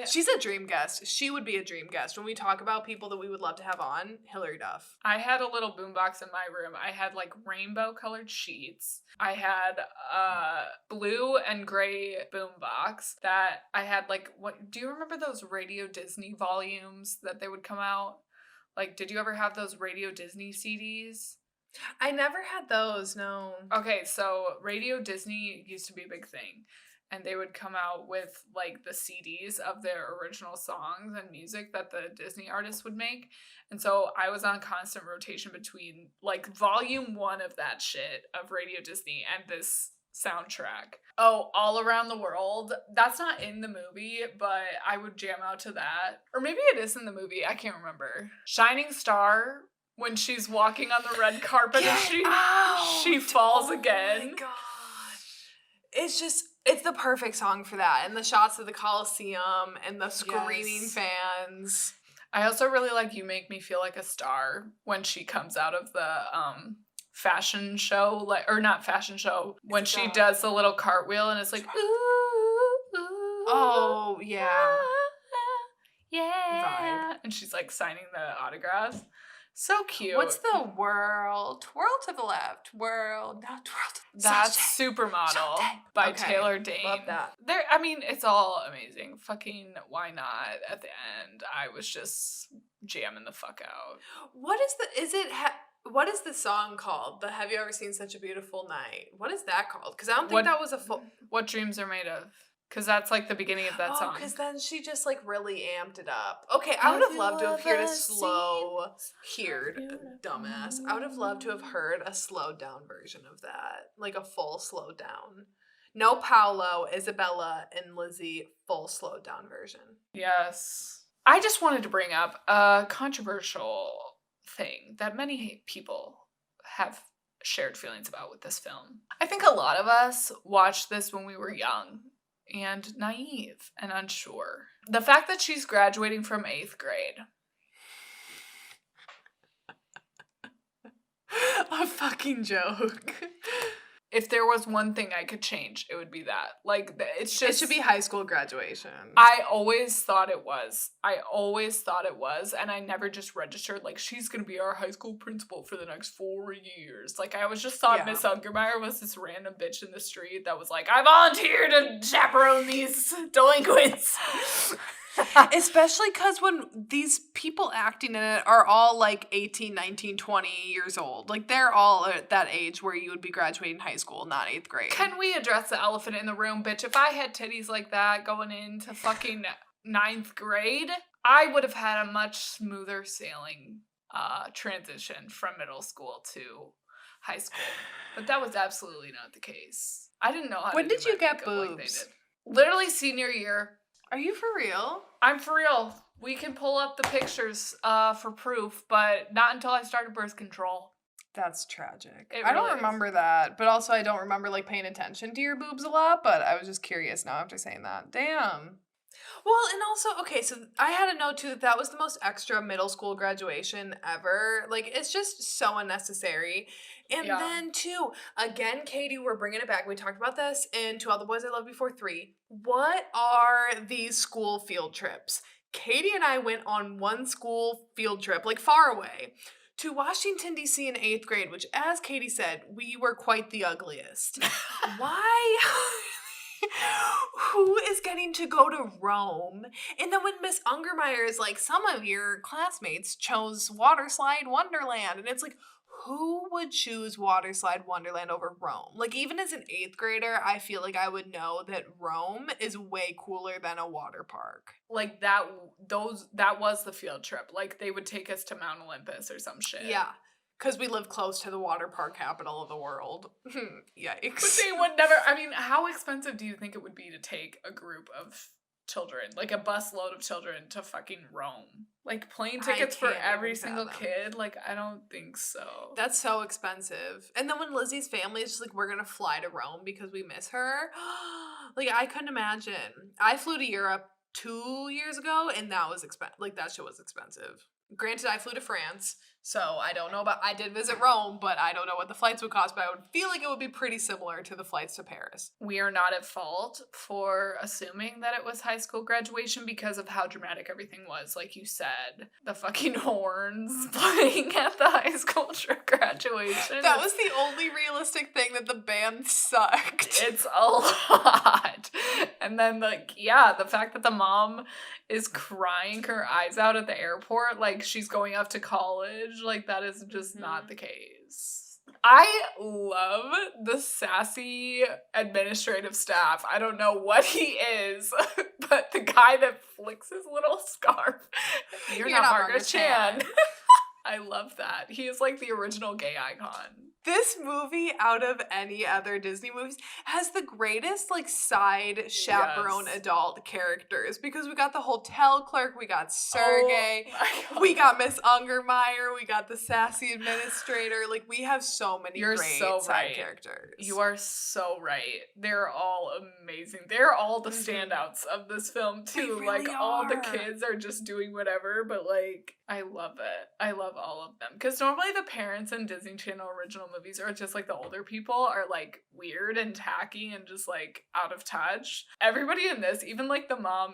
She's a dream guest. She would be a dream guest. When we talk about people that we would love to have on, Hillary Duff. I had a little boombox in my room. I had like rainbow colored sheets. I had a blue and gray boombox that I had like, what, do you remember those Radio Disney volumes that they would come out? Like, did you ever have those Radio Disney CDs? I never had those, no. Okay, so Radio Disney used to be a big thing. And they would come out with like the CDs of their original songs and music that the Disney artists would make. And so I was on constant rotation between like volume 1 of that shit of Radio Disney and this soundtrack. Oh, All Around the World. That's not in the movie, but I would jam out to that. Or maybe it is in the movie. I can't remember. Shining Star, when she's walking on the red carpet and she falls again. Oh my God. It's the perfect song for that. And the shots of the Coliseum and the screaming fans. I also really like You Make Me Feel Like a Star when she comes out of the fashion show, like, or not fashion show, when she does the little cartwheel and it's like, ooh, ooh, oh, yeah. Yeah. And she's like signing the autographs. So cute. What's the whirl? Twirl to the left. Whirl. Now twirl to the That's Supermodel by Taylor Dane. Love that. I mean, it's all amazing. Fucking why not? At the end, I was just jamming the fuck out. What is the song called? The Have You Ever Seen Such a Beautiful Night? What is that called? Because I don't think that was a full... What Dreams Are Made Of? Because that's like the beginning of that song. Oh, because then she just like really amped it up. Okay, I would have loved to have heard a dumbass. I would have loved to have heard a slowed down version of that. Like a full slowed down. No Paolo, Isabella, and Lizzie, full slowed down version. Yes. I just wanted to bring up a controversial thing that many people have shared feelings about with this film. I think a lot of us watched this when we were young and naive and unsure. The fact that she's graduating from 8th grade. A fucking joke. If there was one thing I could change, it would be that. Like, it's just... It should be high school graduation. I always thought it was. And I never just registered, like, she's going to be our high school principal for the next 4 years. Like, I always just thought Miss Ungermeyer was this random bitch in the street that was like, I volunteer to chaperone these delinquents. Especially because when these people acting in it are all like 18, 19, 20 years old. Like, they're all at that age where you would be graduating high school, not 8th grade. Can we address the elephant in the room, bitch? If I had titties like that going into fucking 9th grade, I would have had a much smoother sailing transition from middle school to high school. But that was absolutely not the case. I didn't know how When to did do you my get makeup like they boobs? did. Literally senior year. Are you for real? I'm for real. We can pull up the pictures for proof, but not until I started birth control. That's tragic. It I don't really remember that, but also I don't remember like paying attention to your boobs a lot, but I was just curious now after saying that. Damn. Well, and also, okay, so I had a note too that was the most extra middle school graduation ever. Like, it's just so unnecessary. And then, too, again, Katie, we're bringing it back. We talked about this in To All the Boys I Loved Before 3. What are these school field trips? Katie and I went on one school field trip, like far away, to Washington, D.C. in 8th grade, which, as Katie said, we were quite the ugliest. Why? Who is getting to go to Rome? And then when Miss Ungermeyer is like, some of your classmates chose Waterslide Wonderland. And it's like, who would choose Waterslide Wonderland over Rome? Like, even as an 8th grader, I feel like I would know that Rome is way cooler than a water park. Like, that was the field trip. Like, they would take us to Mount Olympus or some shit. Yeah. Because we live close to the water park capital of the world. Yikes. But they would never, I mean, how expensive do you think it would be to take a group of children, like a bus load of children, to fucking Rome? Like, plane tickets for every single kid? Like, I don't think so. That's so expensive. And then when Lizzie's family is just like, we're going to fly to Rome because we miss her. Like, I couldn't imagine. I flew to Europe 2 years ago, and that was expensive. Like, that shit was expensive. Granted, I flew to France, so I don't know I did visit Rome, but I don't know what the flights would cost, but I would feel like it would be pretty similar to the flights to Paris. We are not at fault for assuming that it was high school graduation because of how dramatic everything was. Like you said, the fucking horns playing at the high school graduation. That was the only realistic thing, that the band sucked. It's a lot. And then, like, yeah, the fact that the mom is crying her eyes out at the airport, like she's going off to college, like that is just not the case. I love the sassy administrative staff. I don't know what he is, but the guy that flicks his little scarf. You're not Margaret Chan. I love that. He is like the original gay icon. This movie, out of any other Disney movies, has the greatest, like, side chaperone adult characters, because we got the hotel clerk, we got Sergey, we got Miss Ungermeyer, we got the sassy administrator. Like, we have so many great side characters. You are so right. They're all amazing. They're all the standouts of this film, too. Really, like, all the kids are just doing whatever, but, like, I love it. I love all of them. Because normally the parents in Disney Channel original movies are just like the older people are like weird and tacky and just like out of touch. Everybody in this, even like the mom,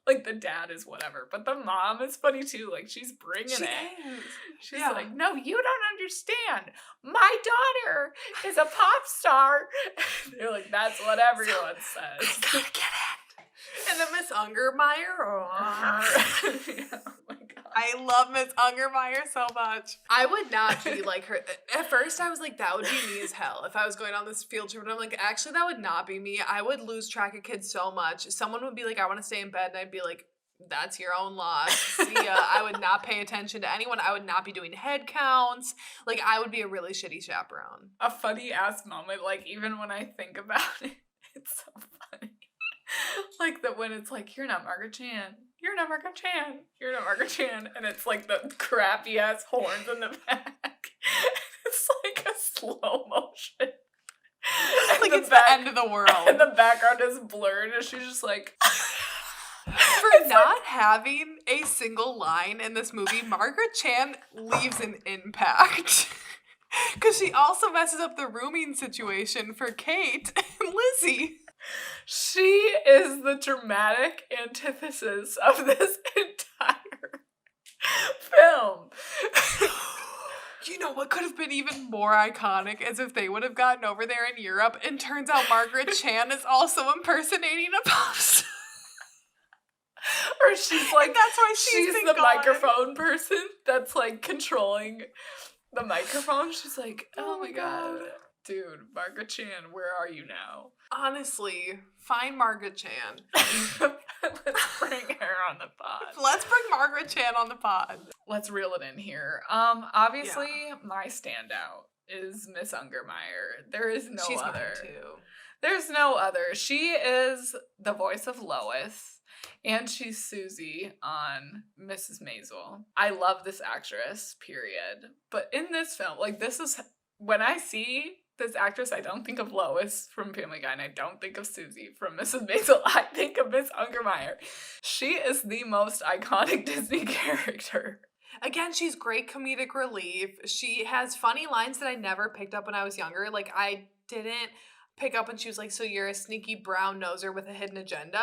like the dad is whatever, but the mom is funny too. Like she's bringing it. She's like, no, you don't understand. My daughter is a pop star. They're like, that's what everyone says. I gotta get it. And then Miss Ungermeyer. Oh my God. I love Miss Ungermeyer so much. I would not be like her. At first, I was like, that would be me as hell if I was going on this field trip. And I'm like, actually, that would not be me. I would lose track of kids so much. Someone would be like, I want to stay in bed. And I'd be like, that's your own loss. See ya. I would not pay attention to anyone. I would not be doing head counts. Like, I would be a really shitty chaperone. A funny ass moment. Like, even when I think about it, it's so funny. Like that when it's like, you're not Margaret Chan. You're not Margaret Chan. You're not Margaret Chan. And it's like the crappy ass horns in the back. It's like a slow motion. And like it's the end of the world. And the background is blurred and she's just like... For not having a single line in this movie, Margaret Chan leaves an impact. Because she also messes up the rooming situation for Kate and Lizzie. She is the dramatic antithesis of this entire film. You know what could have been even more iconic is if they would have gotten over there in Europe and turns out Margaret Chan is also impersonating a pop star. Or she's like, that's why she's the microphone person that's like controlling the microphone. She's like, oh my God. Dude, Margaret Chan, where are you now? Honestly, find Margaret Chan. Let's bring her on the pod. Let's bring Margaret Chan on the pod. Let's reel it in here. Obviously, my standout is Miss Ungermeyer. There is no She's other. Mine too. There's no other. She is the voice of Lois. And she's Susie on Mrs. Maisel. I love this actress, period. But in this film, like this is, when I see this actress, I don't think of Lois from Family Guy, and I don't think of Susie from Mrs. Maisel. I think of Miss Ungermeyer. She is the most iconic Disney character. Again, she's great comedic relief. She has funny lines that I never picked up when I was younger. Like, I didn't pick up when she was like, so you're a sneaky brown noser with a hidden agenda.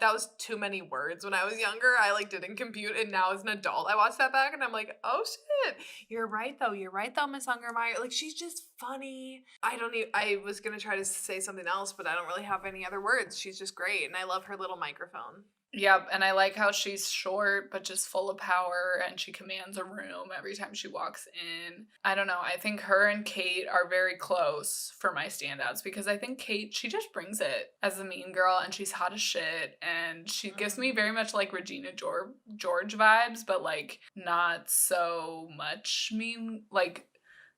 That was too many words when I was younger. I didn't compute, and now as an adult I watched that back and I'm like, oh shit, you're right though, Miss Ungermeyer. Like, she's just funny. I was gonna try to say something else, but I don't really have any other words. She's just great, and I love her little microphone. Yep, and I like how she's short but just full of power, and she commands a room every time she walks in. I don't know, I think her and Kate are very close for my standouts, because I think Kate, she just brings it as a mean girl, and she's hot as shit, and she gives me very much like Regina George vibes, but like not so much mean, like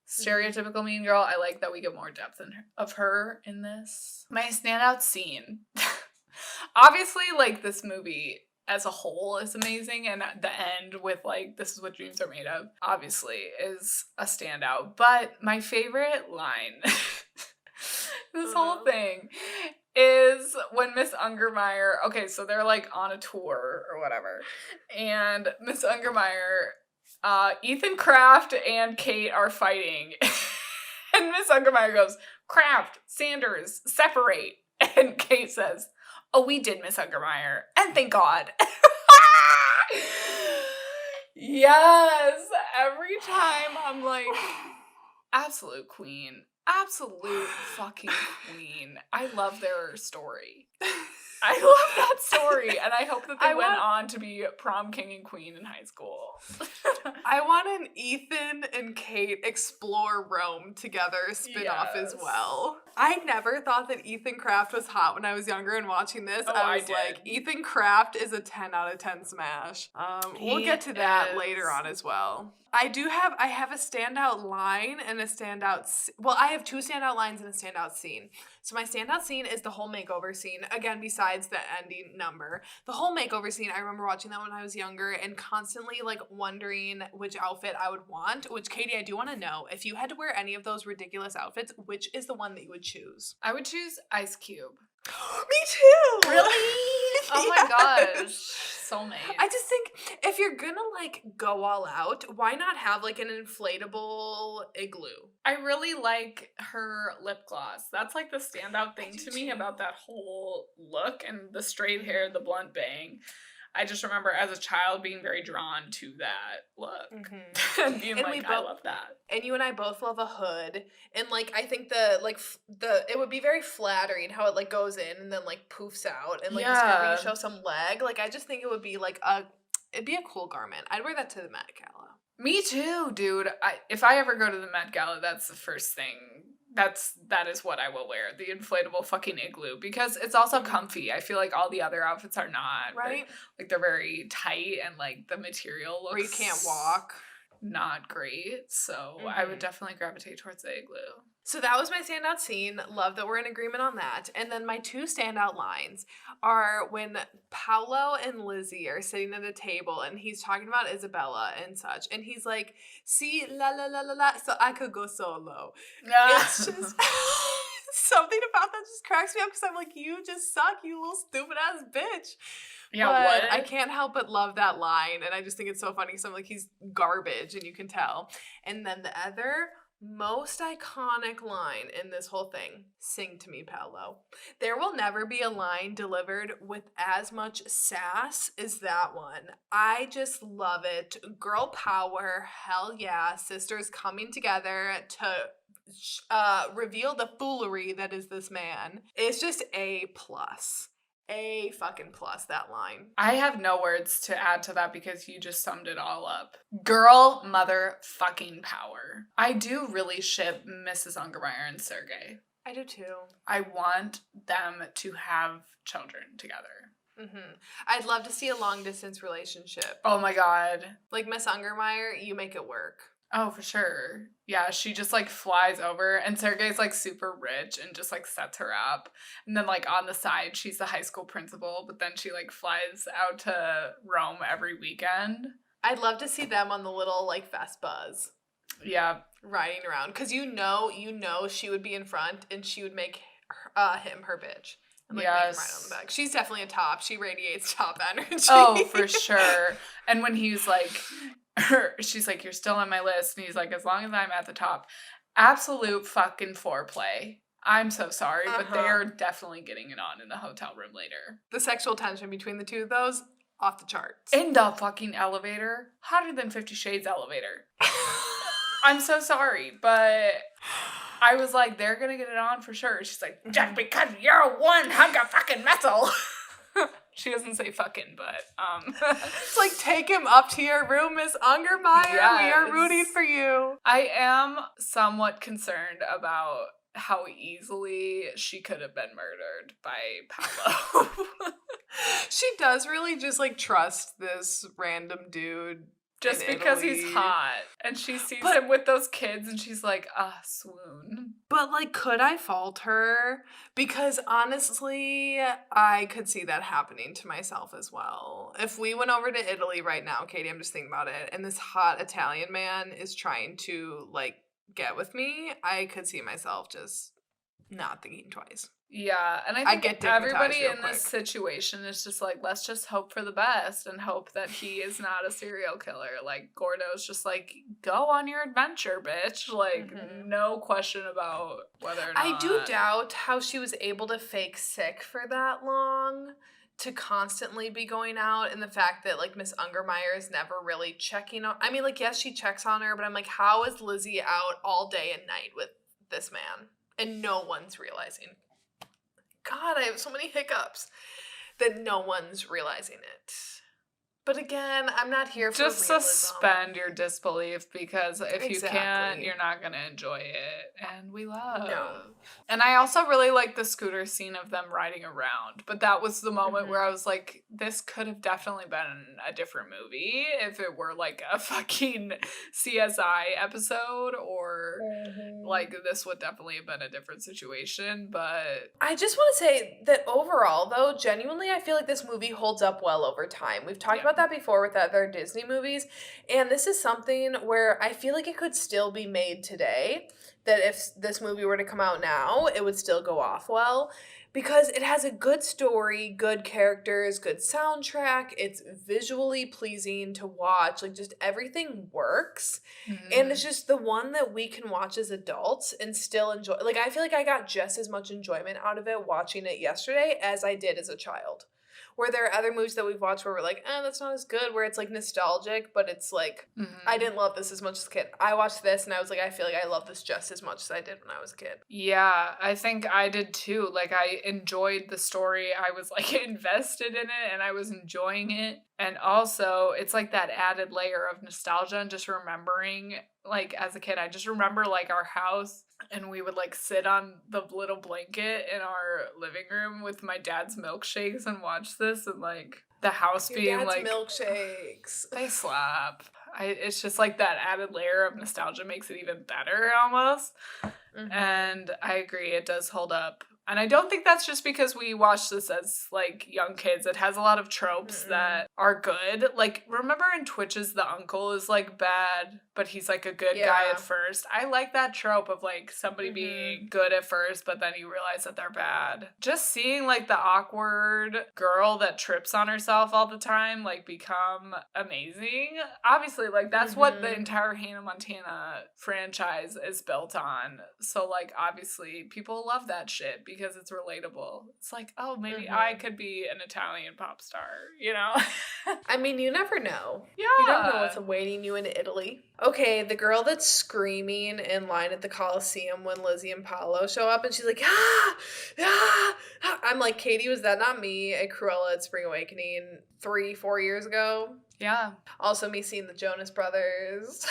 stereotypical mean girl. I like that we get more depth of her in this. My standout scene. Obviously, like, this movie as a whole is amazing, and the end with, like, this is what dreams are made of, obviously, is a standout. But my favorite line This whole thing is when Miss Ungermeyer, okay, so they're like on a tour or whatever, and Miss Ungermeyer, Ethan Kraft and Kate are fighting, and Miss Ungermeyer goes, Kraft, Sanders, separate, and Kate says, oh, we did, Miss Ungermeyer, and thank God. Yes, every time I'm like, absolute queen. Absolute fucking queen. I love their story. I love that story, and I hope that they went on to be prom king and queen in high school. I want an Ethan and Kate explore Rome together spin-off as well. I never thought that Ethan Kraft was hot when I was younger and watching this. Oh, I was like, Ethan Kraft is a 10 out of 10 smash. We'll get to that later on as well. I have a standout line and a standout, I have two standout lines and a standout scene. So my standout scene is the whole makeover scene, again, besides the ending number. The whole makeover scene, I remember watching that when I was younger and constantly like wondering which outfit I would want, which, Katie, I do want to know, if you had to wear any of those ridiculous outfits, which is the one that you would choose? I would choose Ice Cube. Me too! Really? Oh my gosh. Soulmate. I just think if you're gonna like go all out, why not have like an inflatable igloo? I really like her lip gloss. That's like the standout thing to me about that whole look, and the straight hair, the blunt bang. I just remember as a child being very drawn to that look. Mm-hmm. And being like, I love that. And you and I both love a hood. And like, I think it would be very flattering how it like goes in and then like poofs out and like just kind of show some leg. Like, I just think it would be like it'd be a cool garment. I'd wear that to the Met Gala. Me too, dude. If I ever go to the Met Gala, that's the first thing. That is what I will wear, the inflatable fucking igloo, because it's also comfy. I feel like all the other outfits are not. Right? They're very tight and like the material looks. Or you can't walk. Not great. So I would definitely gravitate towards the igloo. So that was my standout scene. Love that we're in agreement on that. And then my two standout lines are when Paolo and Lizzie are sitting at a table and he's talking about Isabella and such. And he's like, see, la la la la la, so I could go solo. It's just something about that just cracks me up because I'm like, you just suck, you little stupid ass bitch. Yeah, but what? I can't help but love that line. And I just think it's so funny because I'm like, he's garbage and you can tell. And then the other most iconic line in this whole thing, sing to me, Paolo. There will never be a line delivered with as much sass as that one. I just love it. Girl power, hell yeah. Sisters coming together to reveal the foolery that is this man. It's just A+. A fucking plus, that line. I have no words to add to that because you just summed it all up. Girl motherfucking power. I do really ship Mrs. Ungermeyer and Sergey. I do too. I want them to have children together. Mm-hmm. I'd love to see a long distance relationship. Oh my god. Like Miss Ungermeyer, you make it work. Oh, for sure. Yeah, she just like flies over and Sergey's like super rich and just like sets her up. And then like on the side, she's the high school principal, but then she like flies out to Rome every weekend. I'd love to see them on the little like Vespas. Yeah. Riding around. Because you know she would be in front and she would make him her bitch. And, like, yes. Make him ride on the back. She's definitely a top. She radiates top energy. Oh, for sure. And when he's like... she's like, you're still on my list, and he's like, as long as I'm at the top. Absolute fucking foreplay. I'm so sorry, but they are definitely getting it on in the hotel room later. The sexual tension between the two of those, off the charts. In the fucking elevator. Hotter than 50 Shades elevator. I'm so sorry, but I was like, they're gonna get it on for sure. She's like, just because you're one hunk of fucking metal. She doesn't say fucking, but it's like, take him up to your room, Miss Ungermeyer. Yes. We are rooting for you. I am somewhat concerned about how easily she could have been murdered by Paolo. She does really just like trust this random dude. Just because he's hot. And she sees him with those kids and she's like, swoon. But like, could I fault her? Because honestly, I could see that happening to myself as well. If we went over to Italy right now, Katie, I'm just thinking about it, and this hot Italian man is trying to like get with me, I could see myself just not thinking twice. Yeah, and I think everybody in this situation is just like, let's just hope for the best and hope that he is not a serial killer. Like, Gordo's just like, go on your adventure, bitch. Like, no question about whether or not. I do doubt how she was able to fake sick for that long, to constantly be going out, and the fact that, like, Miss Ungermeyer is never really checking on. I mean, like, yes, she checks on her, but I'm like, how is Lizzie out all day and night with this man? And no one's realizing. God, I have so many hiccups that no one's realizing it. But again, I'm not here for just realism. Suspend your disbelief, because if you can't, you're not going to enjoy it. And we love. No. And I also really like the scooter scene of them riding around. But that was the moment where I was like, this could have definitely been a different movie if it were like a fucking CSI episode, or like this would definitely have been a different situation. But I just want to say that overall, though, genuinely, I feel like this movie holds up well over time. We've talked about that before with other Disney movies, and this is something where I feel like it could still be made today, that if this movie were to come out now, it would still go off well, because it has a good story, good characters, good soundtrack, it's visually pleasing to watch, like, just everything works, and it's just the one that we can watch as adults and still enjoy. Like, I feel like I got just as much enjoyment out of it watching it yesterday as I did as a child. Where there are other movies that we've watched where we're like, that's not as good, where it's like nostalgic, but it's like, I didn't love this as much as a kid. I watched this and I was like, I feel like I love this just as much as I did when I was a kid. Yeah, I think I did too. Like, I enjoyed the story. I was like invested in it and I was enjoying it. And also, it's like that added layer of nostalgia and just remembering, like, as a kid, I just remember, like, our house, and we would, like, sit on the little blanket in our living room with my dad's milkshakes and watch this, and, like, the house Your being, dad's like... milkshakes. They slap. It's just, like, that added layer of nostalgia makes it even better, almost. And I agree, it does hold up. And I don't think that's just because we watched this as, like, young kids. It has a lot of tropes that are good. Like, remember in Twitches, the uncle is, like, bad, but he's, like, a good guy at first. I like that trope of, like, somebody being good at first, but then you realize that they're bad. Just seeing, like, the awkward girl that trips on herself all the time, like, become amazing. Obviously, like, that's what the entire Hannah Montana franchise is built on. So, like, obviously, people love that shit because it's relatable. It's like, oh, maybe I could be an Italian pop star, you know? I mean, you never know. Yeah. You don't know what's awaiting you in Italy. Okay, the girl that's screaming in line at the Coliseum when Lizzie and Paolo show up, and she's like, ah, ah, ah. I'm like, Katie, was that not me at Cruella at Spring Awakening 3-4 years ago? Yeah. Also me seeing the Jonas Brothers.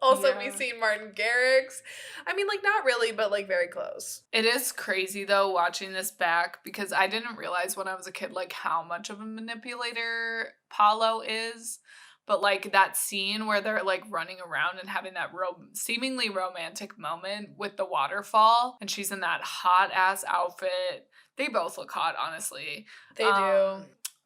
Also me seeing Martin Garrix. I mean, like, not really, but, like, very close. It is crazy, though, watching this back, because I didn't realize when I was a kid, like, how much of a manipulator Paolo is. But, like, that scene where they're, like, running around and having that seemingly romantic moment with the waterfall, and she's in that hot-ass outfit. They both look hot, honestly. They do.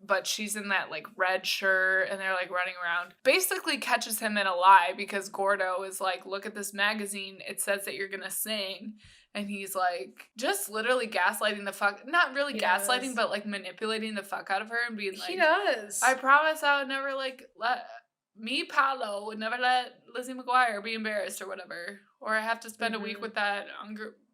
But she's in that, like, red shirt, and they're, like, running around. Basically catches him in a lie, because Gordo is like, look at this magazine. It says that you're gonna sing. And he's, like, just literally gaslighting the fuck... Not really gaslighting, but, like, manipulating the fuck out of her and being like... He does. I promise I would never, like, let... Me, Paolo, would never let Lizzie McGuire be embarrassed or whatever. Or I have to spend a week with that...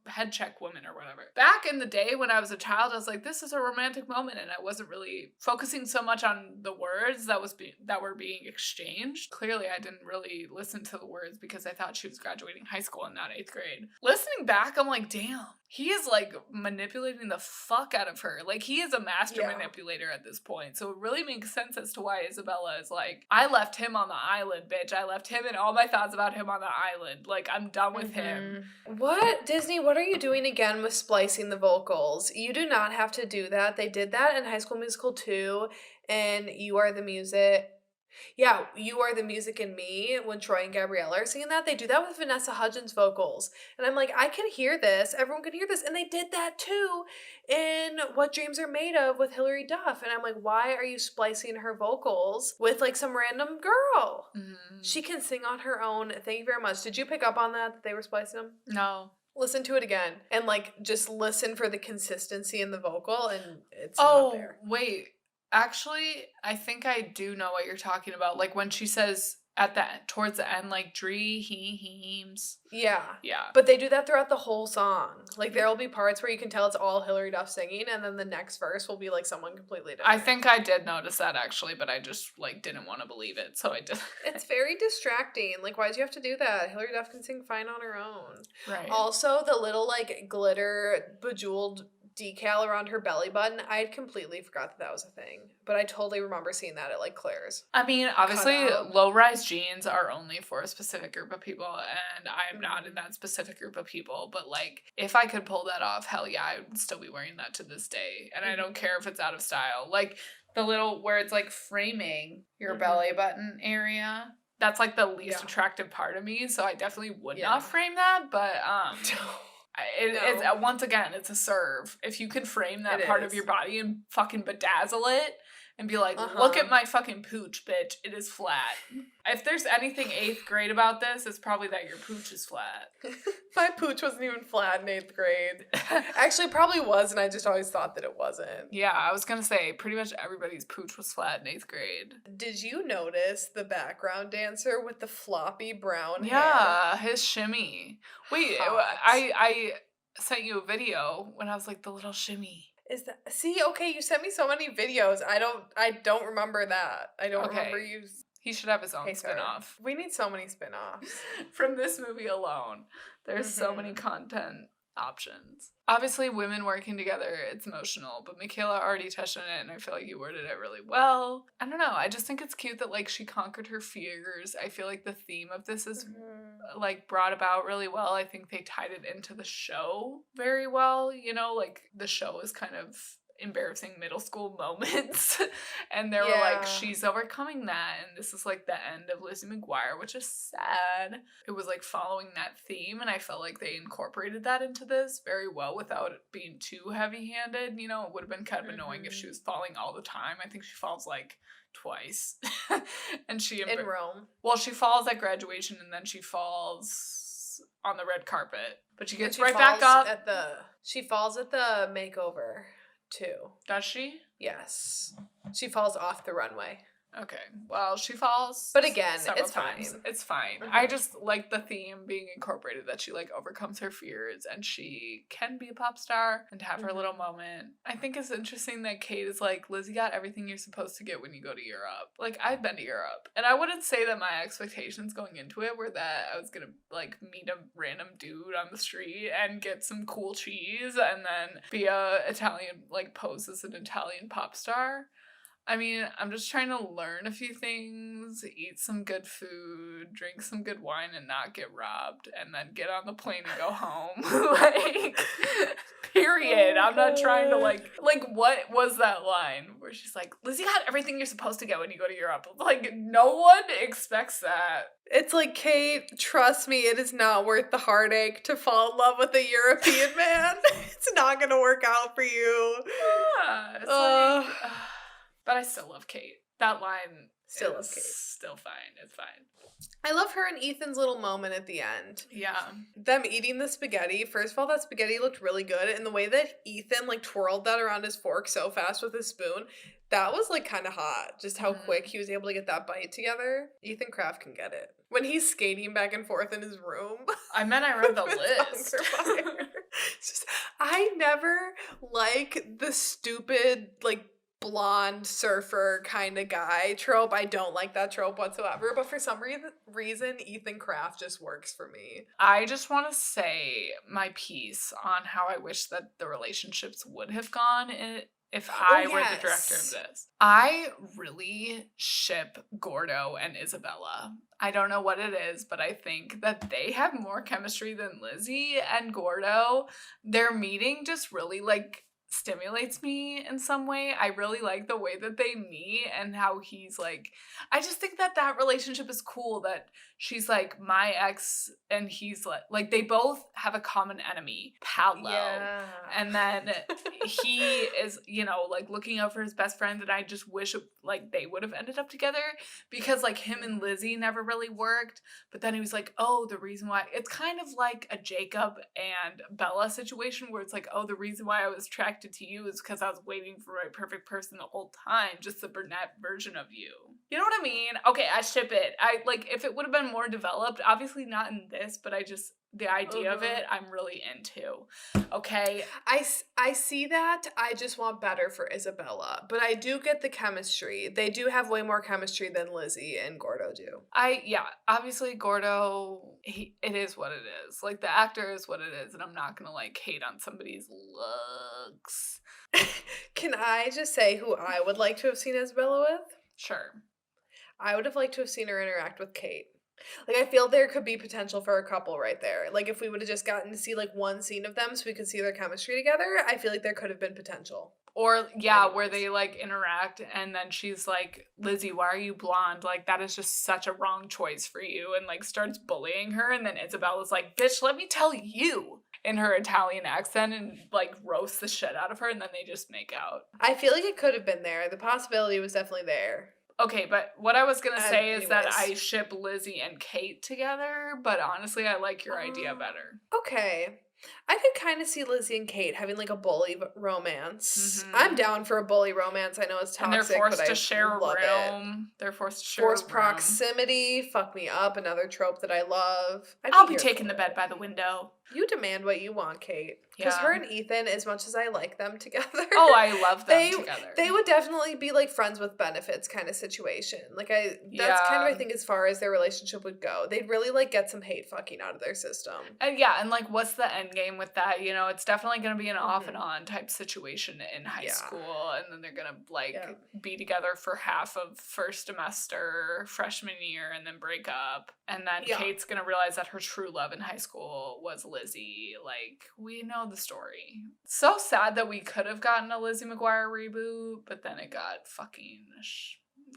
head check woman or whatever. Back in the day when I was a child, I was like, this is a romantic moment, and I wasn't really focusing so much on the words that were being exchanged. Clearly, I didn't really listen to the words because I thought she was graduating high school and not 8th grade. Listening back, I'm like, damn, he is, like, manipulating the fuck out of her. Like, he is a master manipulator at this point. So it really makes sense as to why Isabella is like, I left him on the island, bitch. I left him and all my thoughts about him on the island. Like, I'm done with him. What? Disney, what are you doing again with splicing the vocals? You do not have to do that. They did that in High School Musical 2, and You Are the Music. Yeah, You Are the Music and Me, when Troy and Gabriella are singing that, they do that with Vanessa Hudgens' vocals. And I'm like, I can hear this. Everyone can hear this. And they did that too in What Dreams Are Made Of with Hilary Duff. And I'm like, why are you splicing her vocals with, like, some random girl? She can sing on her own. Thank you very much. Did you pick up on that they were splicing them? No. Listen to it again and like just listen for the consistency in the vocal, and it's not there. Wait. Actually, I think I do know what you're talking about. Like when she says at the towards the end, like dreams. Yeah. Yeah. But they do that throughout the whole song. Like there'll be parts where you can tell it's all Hilary Duff singing, and then the next verse will be like someone completely different. I think I did notice that actually, but I just like didn't want to believe it, so I did. It's very distracting. Like, why do you have to do that? Hilary Duff can sing fine on her own. Right. Also, the little like glitter bejeweled decal around her belly button, I had completely forgot that was a thing. But I totally remember seeing that at like Claire's. I mean, obviously, Cutout. low-rise jeans are only for a specific group of people, and I'm not in that specific group of people. But like, if I could pull that off, hell yeah, I would still be wearing that to this day. And I don't care if it's out of style. Like the little where it's like framing your belly button area. That's like the least attractive part of me, so I definitely would not frame that. But it's once again, it's a serve. If you could frame that part of your body and fucking bedazzle it and be like, look at my fucking pooch, bitch, it is flat. If there's anything 8th grade about this, it's probably that your pooch is flat. My pooch wasn't even flat in 8th grade. Actually, it probably was, and I just always thought that it wasn't. Yeah, I was gonna say, pretty much everybody's pooch was flat in 8th grade. Did you notice the background dancer with the floppy brown hair? Yeah, his shimmy. Wait, I sent you a video when I was like, the little shimmy. Is that okay, you sent me so many videos. I don't remember that. I don't remember you. He should have his own spin-off. We need so many spin-offs. From this movie alone. There's so many content options. Obviously, women working together, it's emotional, but Michaela already touched on it, and I feel like you worded it really well. I don't know, I just think it's cute that, like, she conquered her fears. I feel like the theme of this is, like, brought about really well. I think they tied it into the show very well, you know? Like, the show is kind of embarrassing middle school moments and they were like, she's overcoming that, and this is like the end of Lizzie McGuire, which is sad. It was like following that theme, and I felt like they incorporated that into this very well without it being too heavy-handed. You know, it would have been kind of annoying if she was falling all the time. I think she falls like twice. And she in Rome. Well, she falls at graduation, and then she falls on the red carpet, but she gets right back up she falls at the makeover too. Does she? Yes. She falls off the runway. Okay. Well, she falls. But again, it's fine. It's fine. I just like the theme being incorporated, that she like overcomes her fears and she can be a pop star and have her little moment. I think it's interesting that Kate is like, Lizzie got everything you're supposed to get when you go to Europe. Like, I've been to Europe, and I wouldn't say that my expectations going into it were that I was gonna like meet a random dude on the street and get some cool cheese and then be a Italian, like pose as an Italian pop star. I mean, I'm just trying to learn a few things, eat some good food, drink some good wine, and not get robbed, and then get on the plane and go home. Like, period. I'm not trying to like, what was that line where she's like, Lizzie got everything you're supposed to get when you go to Europe? Like, no one expects that. It's like, Kate, trust me, it is not worth the heartache to fall in love with a European man. It's not going to work out for you. Yeah, it's like... But I still love Kate. That line still love Kate. Still fine. It's fine. I love her and Ethan's little moment at the end. Yeah. Them eating the spaghetti. First of all, that spaghetti looked really good. And the way that Ethan like twirled that around his fork so fast with his spoon, that was like kind of hot. Just how quick he was able to get that bite together. Ethan Kraft can get it. When he's skating back and forth in his room. I read the list. Just, I never like the stupid like blonde surfer kind of guy trope. I don't like that trope whatsoever, but for some reason Ethan Kraft just works for me. I just want to say my piece on how I wish that the relationships would have gone if I were the director of this. I really ship Gordo and Isabella. I don't know what it is, but I think that they have more chemistry than Lizzie and Gordo. Their meeting just really like stimulates me in some way. I really like the way that they meet and how he's like, I just think that that relationship is cool, that she's like my ex and he's like they both have a common enemy, Paolo. Yeah. And then he is, you know, like looking out for his best friend, and I just wish like they would have ended up together, because like him and Lizzie never really worked. But then he was like, oh, the reason why, it's kind of like a Jacob and Bella situation where it's like, oh, the reason why I was attracted to you is because I was waiting for my perfect person the whole time, just the brunette version of you. You know what I mean? Okay, I ship it. I like, if it would have been more developed, obviously not in this, but I just, the idea of it, I'm really into. Okay. I see that. I just want better for Isabella. But I do get the chemistry. They do have way more chemistry than Lizzie and Gordo do. Obviously Gordo, it is what it is. Like, the actor is what it is, and I'm not gonna like hate on somebody's looks. Can I just say who I would like to have seen Isabella with? Sure. I would have liked to have seen her interact with Kate. Like, I feel there could be potential for a couple right there. Like, if we would have just gotten to see, like, one scene of them so we could see their chemistry together, I feel like there could have been potential. Or, yeah, Anyways. where they, like, interact, and then she's like, Lizzie, why are you blonde? Like, that is just such a wrong choice for you, and, like, starts bullying her, and then Isabella's like, bitch, let me tell you, in her Italian accent, and, like, roasts the shit out of her, and then they just make out. I feel like it could have been there. The possibility was definitely there. Okay, but what I was gonna say is that anyways. I ship Lizzie and Kate together, but honestly, I like your idea better. Okay. I could kind of see Lizzie and Kate having like a bully romance. Mhm. I'm down for a bully romance. I know it's And toxic, they're forced but to I share a love it. room. They're forced to share Forced a room. proximity, fuck me up, another trope that I love. I'll be here taking for the bed it. by the window. You demand what you want, Kate. Because Yeah. her and Ethan, as much as I like them together, Oh, I love them together. they would definitely be like friends with benefits kind of situation. Like that's kind of I think as far as their relationship would go. They'd really like get some hate fucking out of their system. And yeah, and like, what's the end game with that? You know, it's definitely going to be an off and on type situation in high school, and then they're going to like be together for half of first semester, freshman year, and then break up. And then Kate's going to realize that her true love in high school was Lizzie. Like, we know the story. So sad that we could have gotten a Lizzie McGuire reboot, but then it got fucking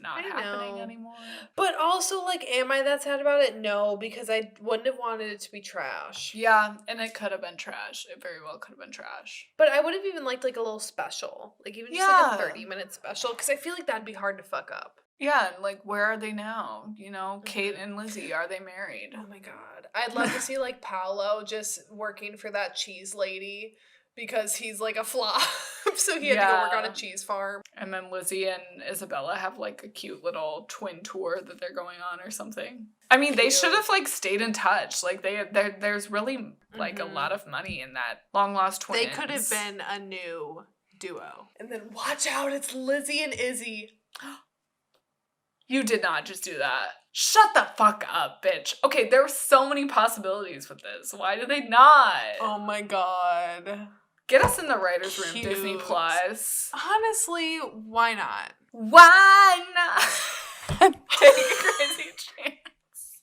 not happening anymore. But also, like, am I that sad about it? No, because I wouldn't have wanted it to be trash. Yeah, and it could have been trash. It very well could have been trash. But I would have even liked, like, a little special. Like, even just, like, a 30-minute special, because I feel like that'd be hard to fuck up. Yeah, and, like, where are they now? You know, Kate and Lizzie, are they married? Oh, my God. I'd love to see, like, Paolo just working for that cheese lady, because he's like a flop, so he had to go work on a cheese farm. And then Lizzie and Isabella have like a cute little twin tour that they're going on or something. I mean, they should have like stayed in touch. Like there's really like a lot of money in that long lost twins. They could have been a new duo. And then watch out, it's Lizzie and Izzy. You did not just do that. Shut the fuck up, bitch. Okay, there were so many possibilities with this. Why did they not? Oh my God. Get us in the writer's room, Disney Plus. Honestly, why not? Why not? Take a crazy chance.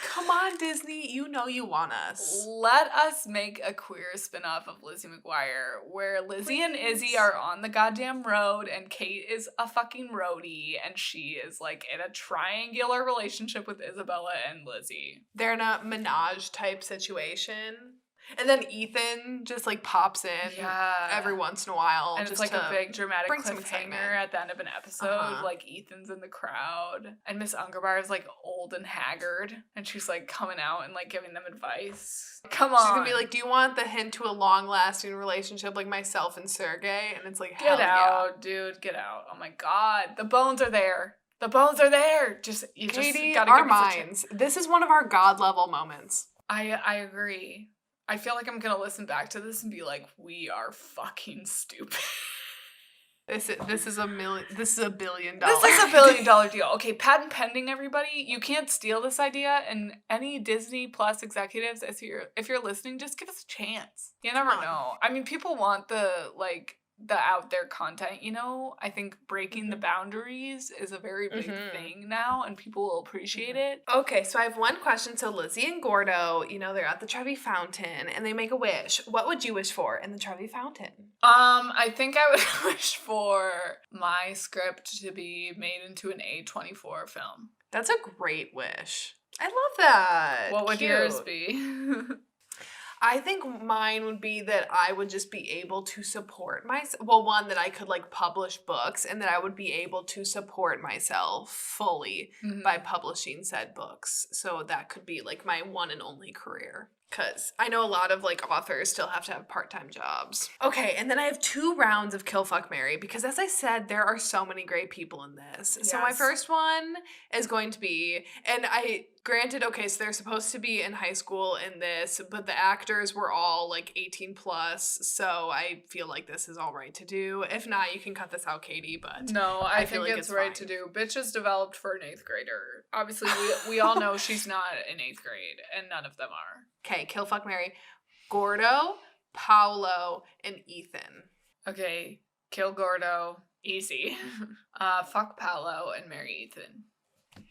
Come on, Disney. You know you want us. Let us make a queer spinoff of Lizzie McGuire where Lizzie and Izzy are on the goddamn road and Kate is a fucking roadie and she is like in a triangular relationship with Isabella and Lizzie. They're in a menage type situation. And then Ethan just like pops in every once in a while. And just it's like a big dramatic some cliffhanger at the end of an episode. Like Ethan's in the crowd. And Miss Ungerbar is like old and haggard. And she's like coming out and like giving them advice. Come on. She's gonna be like, do you want the hint to a long lasting relationship like myself and Sergey? And it's like, get out, dude. Get out. Oh my God. The bones are there. The bones are there. Katie, gotta our minds. This is one of our God level moments. I agree. I feel like I'm gonna listen back to this and be like, we are fucking stupid. This is $1 billion. This is $1 billion deal. Okay, patent pending, everybody. You can't steal this idea. And any Disney Plus executives, if you're listening, just give us a chance. You never know. I mean, people want the like the out there content, you know? I think breaking the boundaries is a very big thing now, and people will appreciate it. Okay, so I have one question. So Lizzie and Gordo, you know, they're at the Trevi Fountain and they make a wish. What would you wish for in the Trevi Fountain? I think I would wish for my script to be made into an A24 film. That's a great wish. I love that. What would Cute. yours be? I think mine would be that I would just be able to support myself. Well, one, that I could like publish books and that I would be able to support myself fully by publishing said books. So that could be like my one and only career. Because I know a lot of like authors still have to have part-time jobs. Okay, and then I have 2 rounds of Kill, Fuck, Marry because as I said, there are so many great people in this. Yes. So my first one is going to be, and granted, okay, so they're supposed to be in high school in this, but the actors were all like 18 plus, so I feel like this is all right to do. If not, you can cut this out, Katie, but no, I think like it's right to do. Bitch is developed for an 8th grader. Obviously, we all know she's not in 8th grade, and none of them are. Okay, Kill, Fuck, Marry. Gordo, Paolo, and Ethan. Okay, kill Gordo. Easy. Fuck Paolo and marry Ethan.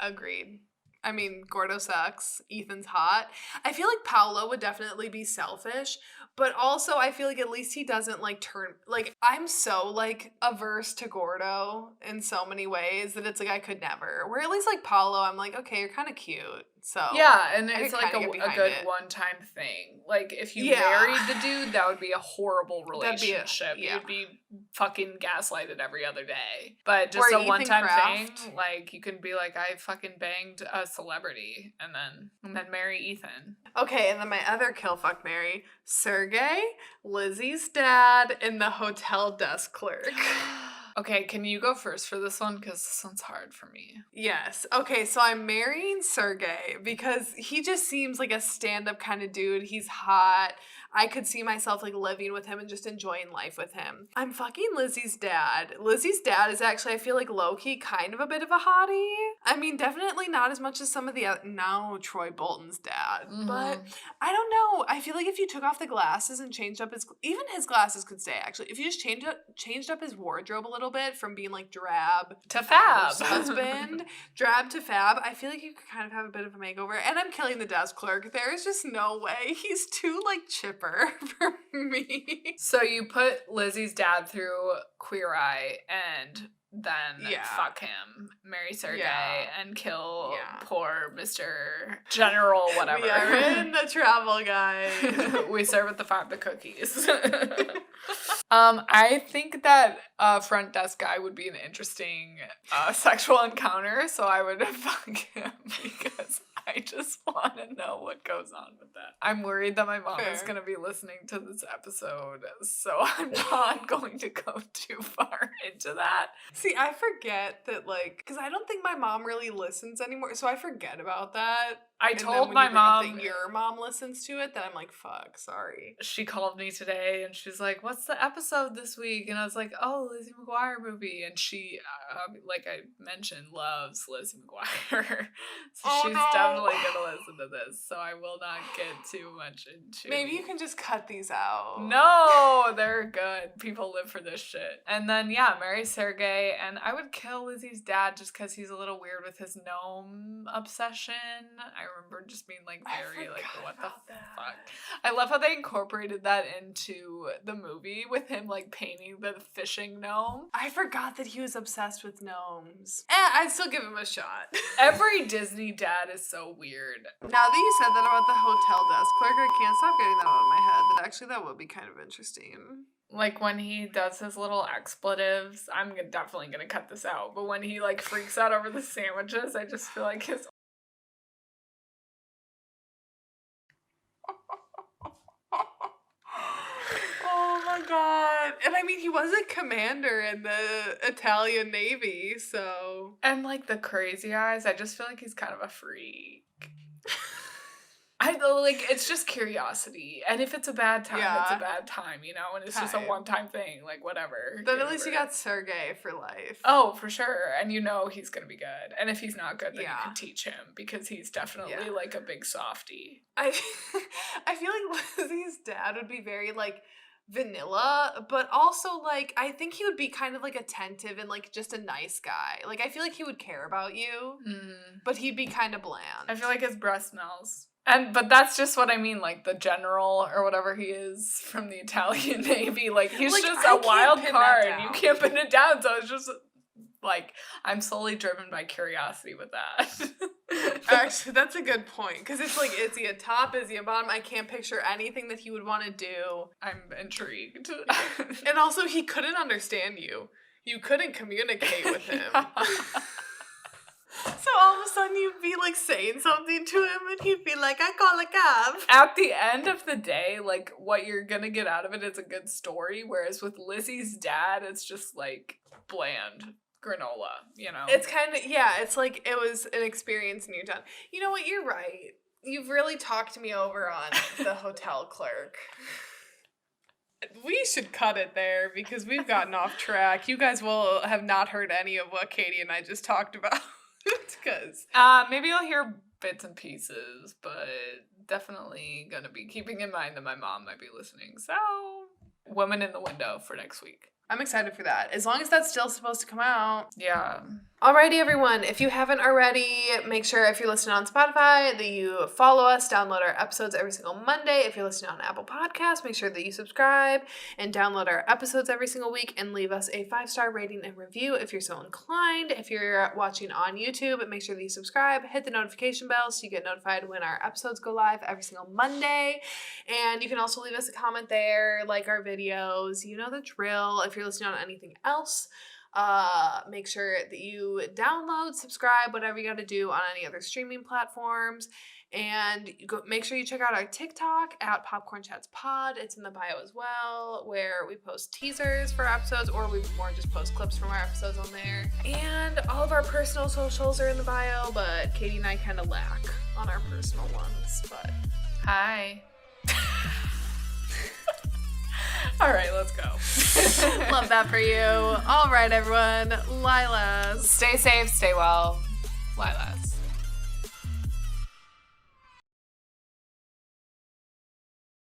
Agreed. I mean, Gordo sucks. Ethan's hot. I feel like Paolo would definitely be selfish, but also I feel like at least he doesn't like turn, like I'm so like averse to Gordo in so many ways that it's like I could never. Where at least like Paolo, I'm like, okay, you're kind of cute. So yeah, and it's like a good one-time thing. Like if you married the dude, that would be a horrible relationship. You'd be fucking gaslighted every other day. But just a one-time thing, like you can be like, I fucking banged a celebrity, and then marry Ethan. Okay, and then my other Kill, Fuck, Marry, Sergey, Lizzie's dad, and the hotel desk clerk. Okay, can you go first for this one? Because this one's hard for me. Yes. Okay, so I'm marrying Sergey because he just seems like a stand-up kind of dude. He's hot. I could see myself like living with him and just enjoying life with him. I'm fucking Lizzie's dad. Lizzie's dad is actually, I feel like low-key kind of a bit of a hottie. I mean, definitely not as much as some of the now Troy Bolton's dad. But I don't know. I feel like if you took off the glasses and changed up even his glasses could stay actually. If you just changed up his wardrobe a little bit from being like drab to fab husband, drab to fab, I feel like you could kind of have a bit of a makeover. And I'm killing the desk clerk. There is just no way. He's too like chipper for me. So you put Lizzie's dad through Queer Eye and then fuck him, marry Sergey, and kill poor Mr. General whatever. We are in the travel guide. We serve at the cookies. I think that front desk guy would be an interesting sexual encounter, so I would fuck him because I just want to know what goes on with that. I'm worried that my mom is going to be listening to this episode, so I'm not going to go too far into that. See, I forget that, like, because I don't think my mom really listens anymore, so I forget about that. I told my mom that your mom listens to it, then I'm like, fuck, sorry. She called me today and she's like, what's the episode this week? And I was like, oh, Lizzie McGuire Movie. And she, like I mentioned, loves Lizzie McGuire. So she's definitely going to listen to this. So I will not get too much into. Maybe you can just cut these out. No, they're good. People live for this shit. And then, marry Sergey. And I would kill Lizzie's dad just because he's a little weird with his gnome obsession. I remember just being like very like what the fuck. I love how they incorporated that into the movie with him like painting the fishing gnome. I forgot that he was obsessed with gnomes. I'd still give him a shot. Every Disney dad is so weird. Now that you said that about the hotel desk clerk, I can't stop getting that out of my head. That actually that would be kind of interesting. Like when he does his little expletives, I'm definitely gonna cut this out. But when he like freaks out over the sandwiches, I just feel like his oh my god. And I mean, he was a commander in the Italian Navy, so. And like the crazy eyes, I just feel like he's kind of a freak. It's just curiosity. And if it's a bad time, it's a bad time, you know? And it's just a one-time thing, like whatever. Then at least you got Sergey for life. Oh, for sure. And you know he's going to be good. And if he's not good, then you can teach him because he's definitely like a big softie. I feel like Lizzie's dad would be very like vanilla, but also like I think he would be kind of like attentive and like just a nice guy. Like I feel like he would care about you, but he'd be kind of bland. I feel like his breath smells. But that's just what I mean, like the general or whatever he is from the Italian Navy. Like he's Like, just I a wild can't pin card. that You down. can't pin it down. So it's just like I'm solely driven by curiosity with that. Actually, that's a good point because it's like, is he a top? Is he a bottom? I can't picture anything that he would want to do. I'm intrigued. And also, he couldn't understand you. You couldn't communicate with him. So all of a sudden you'd be like saying something to him and he'd be like, I call a cab. At the end of the day, like what you're gonna get out of it is a good story. Whereas with Lizzie's dad, it's just like bland granola, you know? It's kind of, yeah, it's like it was an experience and you're done. You know what? You're right. You've really talked me over on the hotel clerk. We should cut it there because we've gotten off track. You guys will have not heard any of what Katie and I just talked about. Because maybe you'll hear bits and pieces, but definitely gonna be keeping in mind that my mom might be listening. So, woman in the window for next week. I'm excited for that. As long as that's still supposed to come out. Yeah. Alrighty, everyone. If you haven't already, make sure if you're listening on Spotify that you follow us, download our episodes every single Monday. If you're listening on Apple Podcasts, make sure that you subscribe and download our episodes every single week and leave us a 5-star rating and review if you're so inclined. If you're watching on YouTube, make sure that you subscribe, hit the notification bell so you get notified when our episodes go live every single Monday. And you can also leave us a comment there, like our videos. You know the drill. If you're listening on anything else, make sure that you download, subscribe, whatever you got to do on any other streaming platforms, and make sure you check out our TikTok at Popcorn Chats Pod. It's in the bio as well, where we post teasers for episodes, or we more just post clips from our episodes on there. And all of our personal socials are in the bio, but Katie and I kind of lack on our personal ones. But Hi. All right, let's go. love that for you. All right, everyone. Lilas. Stay safe, stay well. Lilas.